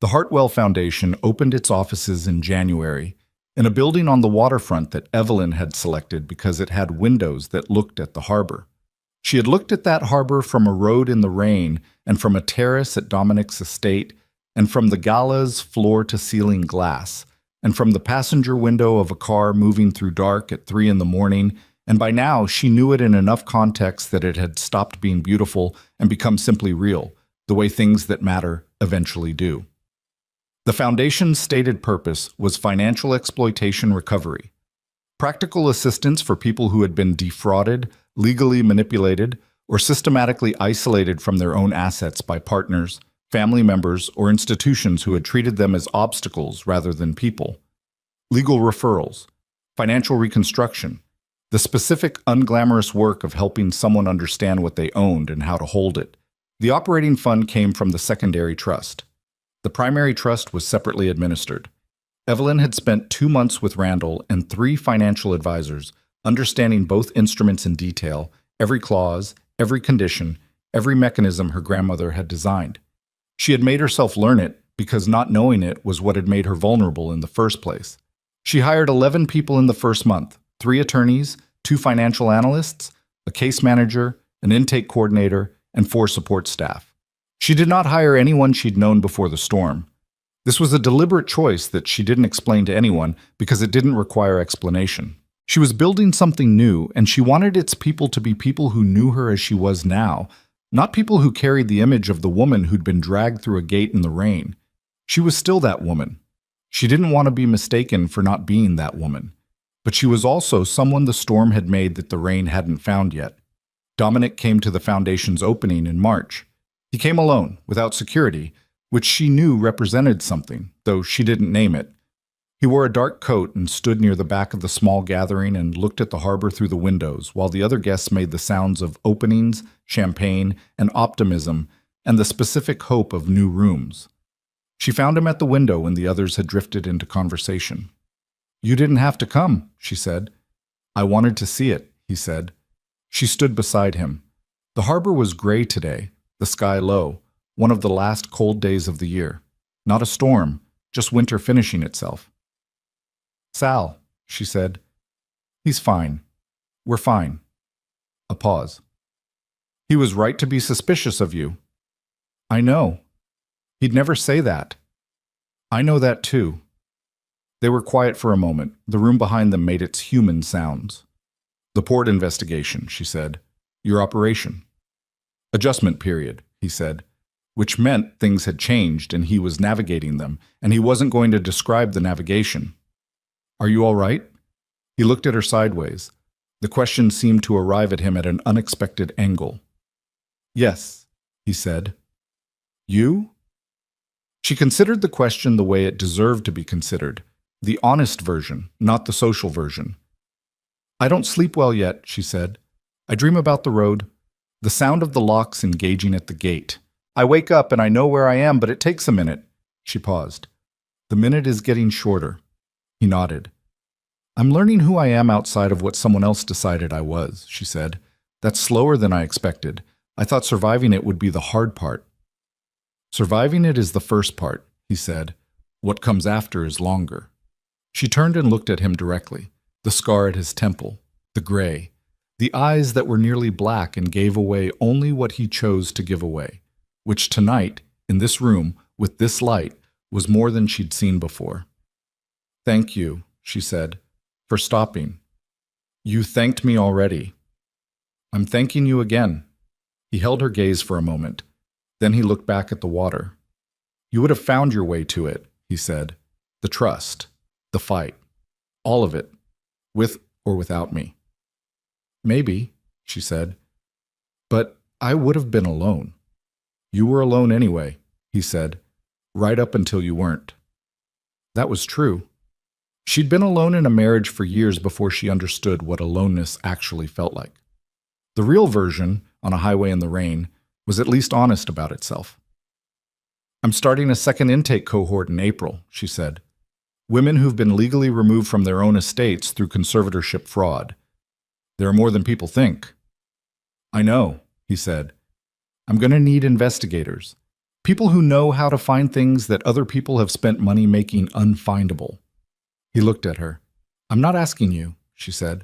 The Hartwell Foundation opened its offices in January in a building on the waterfront that Evelyn had selected because it had windows that looked at the harbor. She had looked at that harbor from a road in the rain and from a terrace at Dominic's estate and from the gala's floor-to-ceiling glass and from the passenger window of a car moving through dark at 3 a.m, and by now she knew it in enough context that it had stopped being beautiful and become simply real, the way things that matter eventually do. The Foundation's stated purpose was financial exploitation recovery, practical assistance for people who had been defrauded, legally manipulated, or systematically isolated from their own assets by partners, family members, or institutions who had treated them as obstacles rather than people. Legal referrals, financial reconstruction, the specific unglamorous work of helping someone understand what they owned and how to hold it. The operating fund came from the secondary trust. The primary trust was separately administered. Evelyn had spent 2 months with Randall and 3 financial advisors, understanding both instruments in detail, every clause, every condition, every mechanism her grandmother had designed. She had made herself learn it because not knowing it was what had made her vulnerable in the first place. She hired 11 people in the first month, 3 attorneys, 2 financial analysts, a case manager, an intake coordinator, and 4 support staff. She did not hire anyone she'd known before the storm. This was a deliberate choice that she didn't explain to anyone because it didn't require explanation. She was building something new, and she wanted its people to be people who knew her as she was now, not people who carried the image of the woman who'd been dragged through a gate in the rain. She was still that woman. She didn't want to be mistaken for not being that woman. But she was also someone the storm had made that the rain hadn't found yet. Dominic came to the Foundation's opening in March. He came alone, without security, which she knew represented something, though she didn't name it. He wore a dark coat and stood near the back of the small gathering and looked at the harbor through the windows, while the other guests made the sounds of openings, champagne, and optimism, and the specific hope of new rooms. She found him at the window when the others had drifted into conversation. "You didn't have to come," she said. "I wanted to see it," he said. She stood beside him. The harbor was gray today, the sky low, one of the last cold days of the year. Not a storm, just winter finishing itself. "Sal," she said. "He's fine. We're fine." A pause. "He was right to be suspicious of you." "I know. He'd never say that." "I know that too." They were quiet for a moment. The room behind them made its human sounds. "The port investigation," she said. "Your operation." "Adjustment period," he said, which meant things had changed and he was navigating them, and he wasn't going to describe the navigation. "Are you all right?" He looked at her sideways. The question seemed to arrive at him at an unexpected angle. "Yes," he said. "You?" She considered the question the way it deserved to be considered, the honest version, not the social version. "I don't sleep well yet," she said. "I dream about the road, the sound of the locks engaging at the gate. I wake up and I know where I am, but it takes a minute." She paused. "The minute is getting shorter." He nodded. "I'm learning who I am outside of what someone else decided I was," she said. "That's slower than I expected. I thought surviving it would be the hard part." "Surviving it is the first part," he said. "What comes after is longer." She turned and looked at him directly. The scar at his temple, the gray, the eyes that were nearly black and gave away only what he chose to give away, which tonight, in this room, with this light, was more than she'd seen before. "Thank you," she said, "for stopping. You thanked me already." "I'm thanking you again." He held her gaze for a moment. Then he looked back at the water. You would have found your way to it, he said. The trust, the fight, all of it, with or without me. Maybe, she said, but I would have been alone. You were alone anyway, he said, right up until you weren't. That was true. She'd been alone in a marriage for years before she understood what aloneness actually felt like. The real version, on a highway in the rain, was at least honest about itself. I'm starting a second intake cohort in April, she said. Women who've been legally removed from their own estates through conservatorship fraud. There are more than people think. I know, he said. I'm going to need investigators. People who know how to find things that other people have spent money making unfindable. He looked at her. I'm not asking you, she said.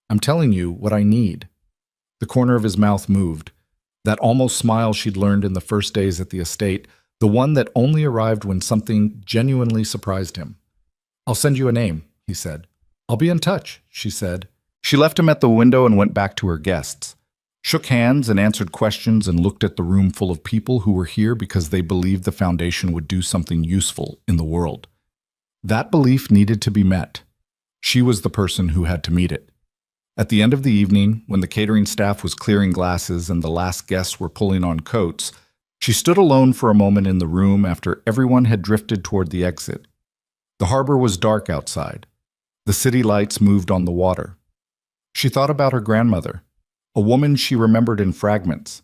I'm telling you what I need. The corner of his mouth moved. That almost smile she'd learned in the first days at the estate, the one that only arrived when something genuinely surprised him. I'll send you a name, he said. I'll be in touch, she said. She left him at the window and went back to her guests, shook hands and answered questions and looked at the room full of people who were here because they believed the foundation would do something useful in the world. That belief needed to be met. She was the person who had to meet it. At the end of the evening, when the catering staff was clearing glasses and the last guests were pulling on coats, she stood alone for a moment in the room after everyone had drifted toward the exit. The harbor was dark outside. The city lights moved on the water. She thought about her grandmother, a woman she remembered in fragments,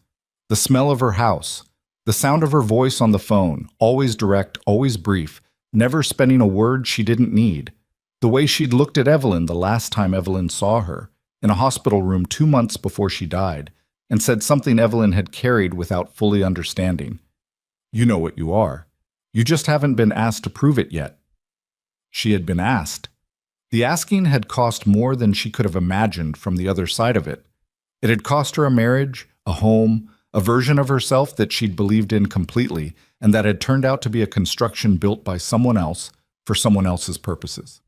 the smell of her house, the sound of her voice on the phone, always direct, always brief, never spending a word she didn't need, the way she'd looked at Evelyn the last time Evelyn saw her, in a hospital room 2 months before she died, and said something Evelyn had carried without fully understanding. You know what you are. You just haven't been asked to prove it yet. She had been asked. The asking had cost more than she could have imagined from the other side of it. It had cost her a marriage, a home, a version of herself that she'd believed in completely, and that had turned out to be a construction built by someone else for someone else's purposes.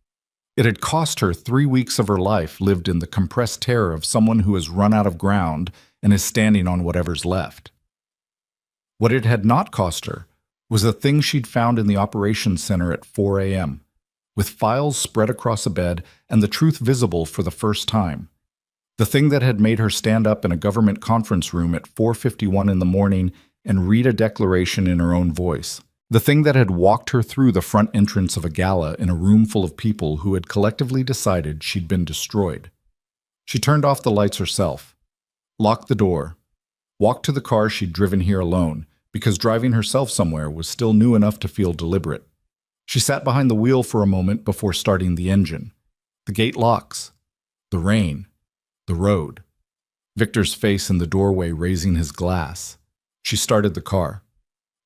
It had cost her 3 weeks of her life lived in the compressed terror of someone who has run out of ground and is standing on whatever's left. What it had not cost her was a thing she'd found in the operations center at 4 a.m., with files spread across a bed and the truth visible for the first time. The thing that had made her stand up in a government conference room at 4:51 in the morning and read a declaration in her own voice. The thing that had walked her through the front entrance of a gala in a room full of people who had collectively decided she'd been destroyed. She turned off the lights herself, locked the door, walked to the car she'd driven here alone, because driving herself somewhere was still new enough to feel deliberate. She sat behind the wheel for a moment before starting the engine. The gate locks. The rain. The road. Victor's face in the doorway raising his glass. She started the car.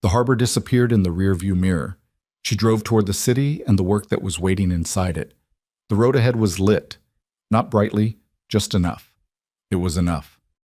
The harbor disappeared in the rearview mirror. She drove toward the city and the work that was waiting inside it. The road ahead was lit. Not brightly, just enough. It was enough.